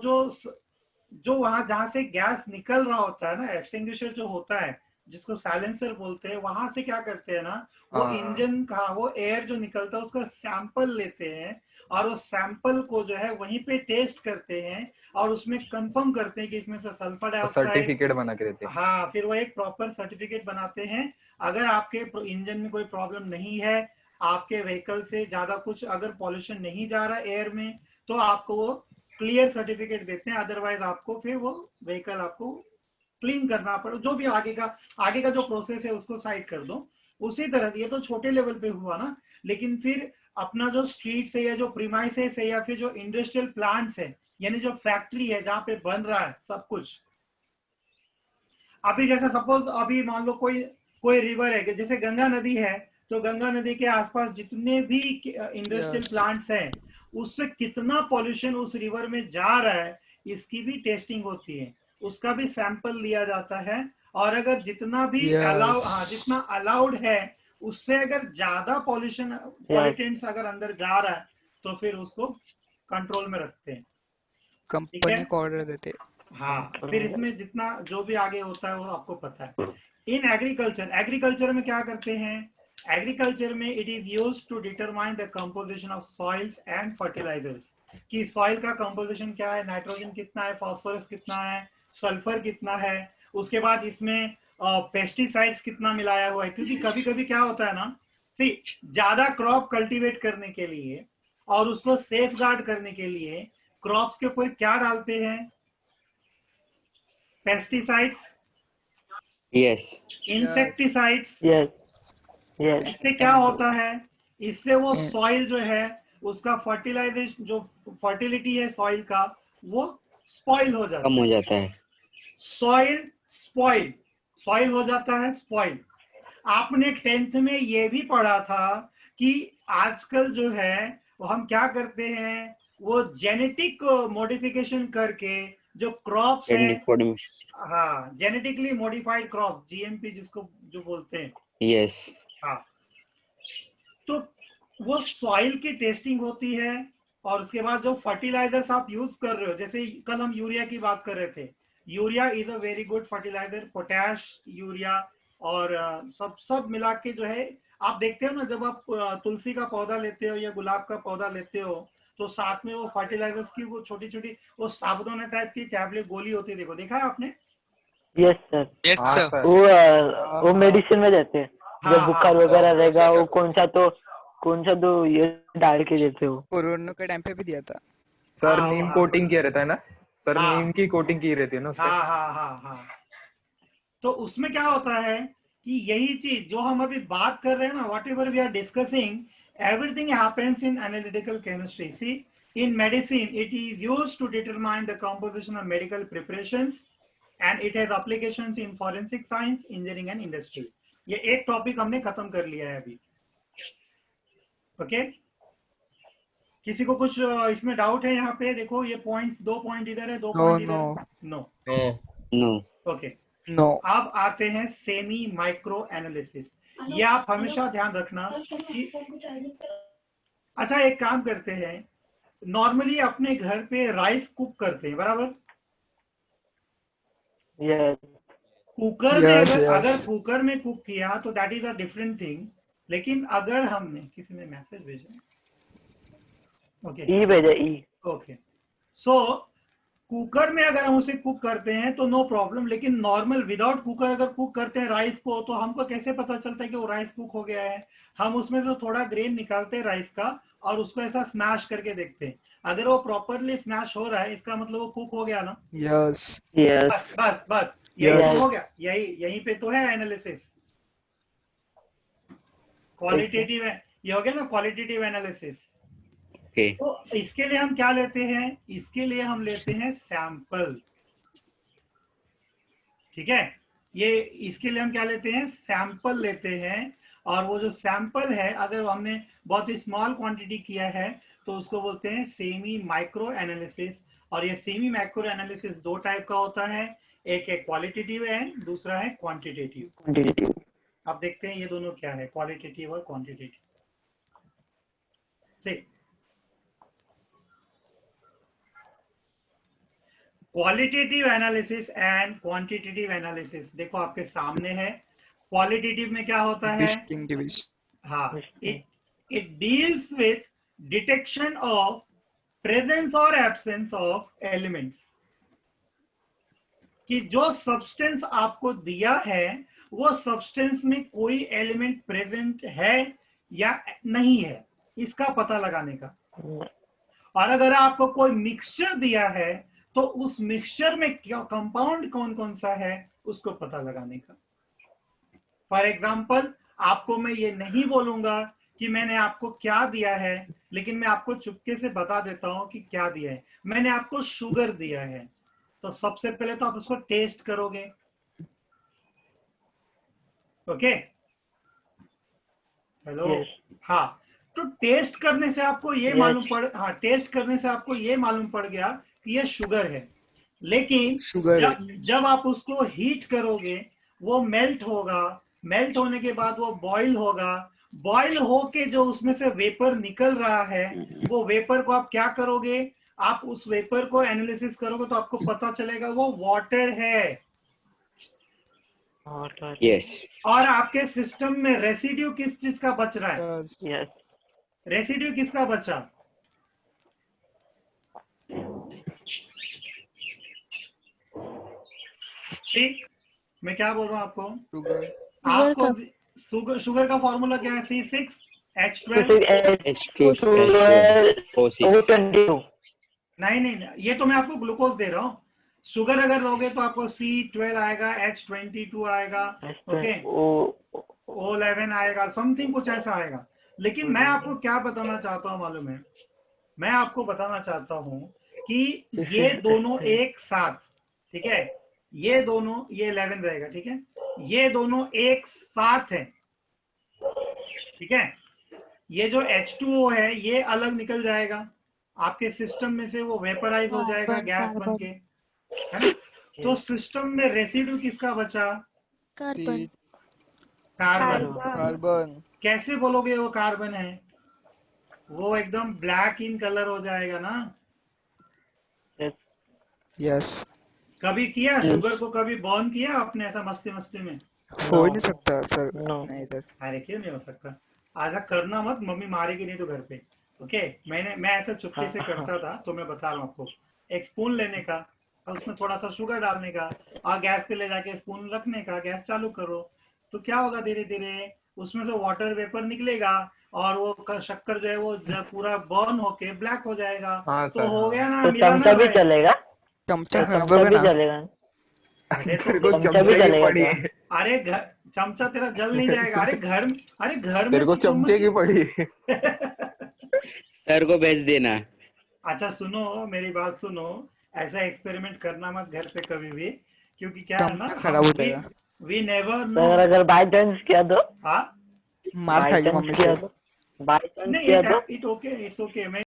जो वहां जहां से गैस निकल रहा होता है ना, एक्सटिंग्विशर जो होता है जिसको साइलेंसर बोलते हैं, वहां से क्या करते हैं ना, वो इंजन का वो एयर जो निकलता है उसका सैंपल लेते हैं और उस सैंपल को जो है वहीं पे टेस्ट करते हैं और उसमें कंफर्म करते हैं कि इसमें से सल्फर डाइऑक्साइड, सर्टिफिकेट बना के देते हैं। हाँ, फिर वो एक प्रॉपर सर्टिफिकेट बनाते हैं। अगर आपके इंजन में कोई प्रॉब्लम नहीं है, आपके व्हीकल से ज्यादा कुछ अगर पॉल्यूशन नहीं जा रहा एयर में, तो आपको वो क्लियर सर्टिफिकेट देते हैं, अदरवाइज आपको फिर वो व्हीकल आपको क्लीन करना पड़े। जो भी आगे का जो प्रोसेस है उसको साइड कर दो। उसी तरह ये तो छोटे लेवल पे हुआ ना, लेकिन फिर अपना जो स्ट्रीट है या जो प्रीमाइसेस है या फिर जो इंडस्ट्रियल प्लांट्स है, यानी जो फैक्ट्री है जहाँ पे बन रहा है सब कुछ। अभी जैसे सपोज अभी मान लो कोई रिवर है, जैसे गंगा नदी है, तो गंगा नदी के आसपास जितने भी इंडस्ट्रियल प्लांट्स हैं, उससे कितना पॉल्यूशन उस रिवर में जा रहा है, इसकी भी टेस्टिंग होती है, उसका भी सैंपल लिया जाता है। और अगर जितना भी जितना अलाउड है उससे अगर ज्यादा पॉल्यूटेंट्स अगर अंदर जा रहा है तो फिर उसको कंट्रोल में रखते हैं, कंपनी को ऑर्डर देते। हाँ, फिर इसमें जितना जो भी आगे होता है वो आपको पता है। इन एग्रीकल्चर में क्या करते हैं, एग्रीकल्चर में it is used to determine the composition of soils and fertilizers, कि सॉइल का कंपोजिशन क्या है, नाइट्रोजन कितना है, फास्फोरस कितना है, सल्फर कितना है, उसके बाद इसमें पेस्टिसाइड्स कितना मिलाया हुआ है। क्योंकि कभी कभी क्या होता है ना, ज्यादा क्रॉप कल्टीवेट करने के लिए और उसको सेफ गार्ड करने के लिए क्रॉप्स के ऊपर क्या डालते हैं, pesticides, yes, insecticides. Yes yes इससे क्या होता है, इससे वो सॉइल जो है उसका फर्टिलाइजेशन, जो फर्टिलिटी है सॉइल का, वो स्पॉइल हो जाता है, कम हो जाता है। सॉइल हो जाता है स्पॉइल। आपने 10th में ये भी पढ़ा था कि आजकल जो है वो हम क्या करते हैं, वो जेनेटिक मॉडिफिकेशन करके जो क्रॉप्स है, हाँ, जेनेटिकली मॉडिफाइड क्रॉप, जीएमपी जिसको जो बोलते हैं, यस, हाँ, तो वो सॉइल की टेस्टिंग होती है। और उसके बाद जो फर्टिलाइजर्स आप यूज कर रहे हो, जैसे कल हम यूरिया की बात कर रहे थे, urea is a very good fertilizer, potash, urea और सब मिला के जो है, आप देखते हो ना, जब आप तुलसी का पौधा लेते हो या गुलाब का पौधा लेते हो तो साथ में वो फर्टिलाइजर्स की वो छोटी छोटी वो साबुदाना टाइप की टैबलेट गोली होती है, देखा है आपने? Yes sir. Yes sir. वो मेडिसिन में देते हैं, जब बुखार वगैरह रहेगा, वो कौन सा तो ये डाल के देते हो। कोरोना के टाइम पे भी दिया था सर। नीम कोटिंग किया रहता है ना सर, नीम की कोटिंग की रहती है ना उसपे। हाँ। तो उसमें क्या होता है कि यही चीज जो हम अभी बात कर रहे हैं ना, whatever we are discussing, everything happens in analytical chemistry. See, in medicine, it is used to determine the composition of medical preparations, and it has applications in forensic science, engineering, and industry. ये एक topic हमने खत्म कर लिया है अभी। Okay, किसी को कुछ इसमें डाउट है? यहाँ पे देखो, ये पॉइंट, 2 पॉइंट इधर है, 2 पॉइंट इधर। नो। Okay, no. अब आते हैं सेमी माइक्रो एनालिसिस। ये आप हमेशा ध्यान रखना कि, अच्छा, एक काम करते हैं, नॉर्मली अपने घर पे राइस कुक करते हैं, बराबर? यस। कुकर में अगर कुकर में कुक किया तो that is a different thing. लेकिन अगर हमने, किसी ने मैसेज भेजा, ई भेजा, ई। ओके, सो कुकर में अगर हम उसे कुक करते हैं तो नो प्रॉब्लम, लेकिन नॉर्मल विदाउट कुकर अगर कुक करते हैं राइस को, तो हमको कैसे पता चलता है कि वो राइस कुक हो गया है? हम उसमें से थोड़ा ग्रेन निकालते हैं राइस का और उसको ऐसा स्मैश करके देखते हैं, अगर वो प्रॉपरली स्मैश हो रहा है, इसका मतलब वो कुक हो गया ना। Yes yes. बस यही हो गया, यहीं पे तो है एनालिसिस, क्वालिटेटिव है, ये हो गया ना क्वालिटेटिव एनालिसिस। तो इसके लिए हम क्या लेते हैं, इसके लिए हम लेते हैं सैंपल, ठीक है? ये इसके लिए हम क्या लेते हैं, सैंपल लेते हैं। और वो जो सैंपल है, अगर हमने बहुत ही स्मॉल क्वांटिटी किया है तो उसको बोलते हैं सेमी माइक्रो एनालिसिस। और ये सेमी माइक्रो एनालिसिस 2 टाइप का होता है, एक है क्वालिटेटिव है, दूसरा है क्वांटिटेटिव। अब देखते हैं ये दोनों क्या है, क्वालिटेटिव और quantitative. Qualitative analysis and quantitative analysis देखो आपके सामने है। क्वालिटेटिव में क्या होता है? हाँ, it deals with detection of presence or absence of elements, कि जो सब्सटेंस आपको दिया है वो सब्सटेंस में कोई एलिमेंट प्रेजेंट है या नहीं है, इसका पता लगाने का। और अगर आपको कोई मिक्सचर दिया है तो उस मिक्सचर में क्या कंपाउंड कौन कौन सा है उसको पता लगाने का। फॉर एग्जाम्पल, आपको मैं ये नहीं बोलूंगा कि मैंने आपको क्या दिया है, लेकिन मैं आपको चुपके से बता देता हूं कि क्या दिया है। मैंने आपको शुगर दिया है, तो सबसे पहले तो आप उसको टेस्ट करोगे। ओके, हेलो, हाँ, तो टेस्ट करने से आपको ये मालूम पड़, हाँ, टेस्ट करने से आपको ये मालूम पड़ गया कि ये शुगर है। लेकिन जब आप उसको हीट करोगे वो मेल्ट होगा, मेल्ट होने के बाद वो बॉईल होगा, बॉईल होके जो उसमें से वेपर निकल रहा है वो वेपर को आप क्या करोगे? आप उस वेपर को एनालिसिस करोगे तो आपको पता चलेगा वो वाटर है। यस। और आपके सिस्टम में रेसिड्यू किस चीज का बच रहा है? यस। रेसिड्यू किसका बचा? ठीक, मैं क्या बोल रहा हूँ आपको? आपको शुगर का फॉर्मूला क्या है? H2SO6। नहीं, ये तो मैं आपको ग्लूकोज दे रहा हूँ। शुगर अगर लोगे तो आपको C12 आएगा, H22 आएगा, ओके, O11 आएगा, समथिंग कुछ ऐसा आएगा। लेकिन मैं आपको क्या बताना चाहता हूँ मालूम है? मैं आपको बताना चाहता हूँ कि ये दोनों एक साथ, ठीक है, ये दोनों, ये 11 रहेगा, ठीक है, ये दोनों एक साथ है, ठीक है। ये जो H2O है ये अलग निकल जाएगा आपके सिस्टम में से, वो वेपराइज हो जाएगा गैस बन के, है ना। तो सिस्टम में रेसिड्यू किसका बचा? कार्बन। कार्बन। कैसे बोलोगे वो कार्बन है? वो एकदम ब्लैक इन कलर हो जाएगा ना। यस। कभी किया शुगर को, कभी बर्न किया आपने ऐसा मस्ती मस्ती में? हो ही नहीं सकता सर, नहीं सर। अरे क्यों नहीं हो सकता? ऐसा करना मत, मम्मी मारेगी नहीं तो घर पे। ओके, मैं ऐसा चुपके से करता था, तो मैं बता रहा हूँ आपको। एक स्पून लेने का और उसमें थोड़ा सा शुगर डालने का और गैस पे ले जाके स्पून रखने का, गैस चालू करो, तो क्या होगा, धीरे धीरे उसमें से वाटर वेपर निकलेगा और वो शक्कर जो है वो पूरा बर्न होके ब्लैक हो जाएगा। तो हो गया ना, तो मिला चमचा ना भी भाई? चलेगा? चमचा चमचा भी चलेगा? अरे तेरे को चमचा भी चमचे की पड़ी चलेगा? है। अरे चमचा तेरा जल नहीं जाएगा। अरे घर में तेरे को तो चमचे की पड़ी है। सर को भेज देना। अच्छा सुनो, मेरी बात सुनो, ऐसा एक्सपेरिमेंट करना मत घर पे कभी भी, क्योंकि क्या है ना, खराब हो जाएगा। We never know. अगर बाय चांस किया तो? हाँ, मार खाएगी मम्मी से। बाय चांस नहीं, किया तो? इट ओके, मैं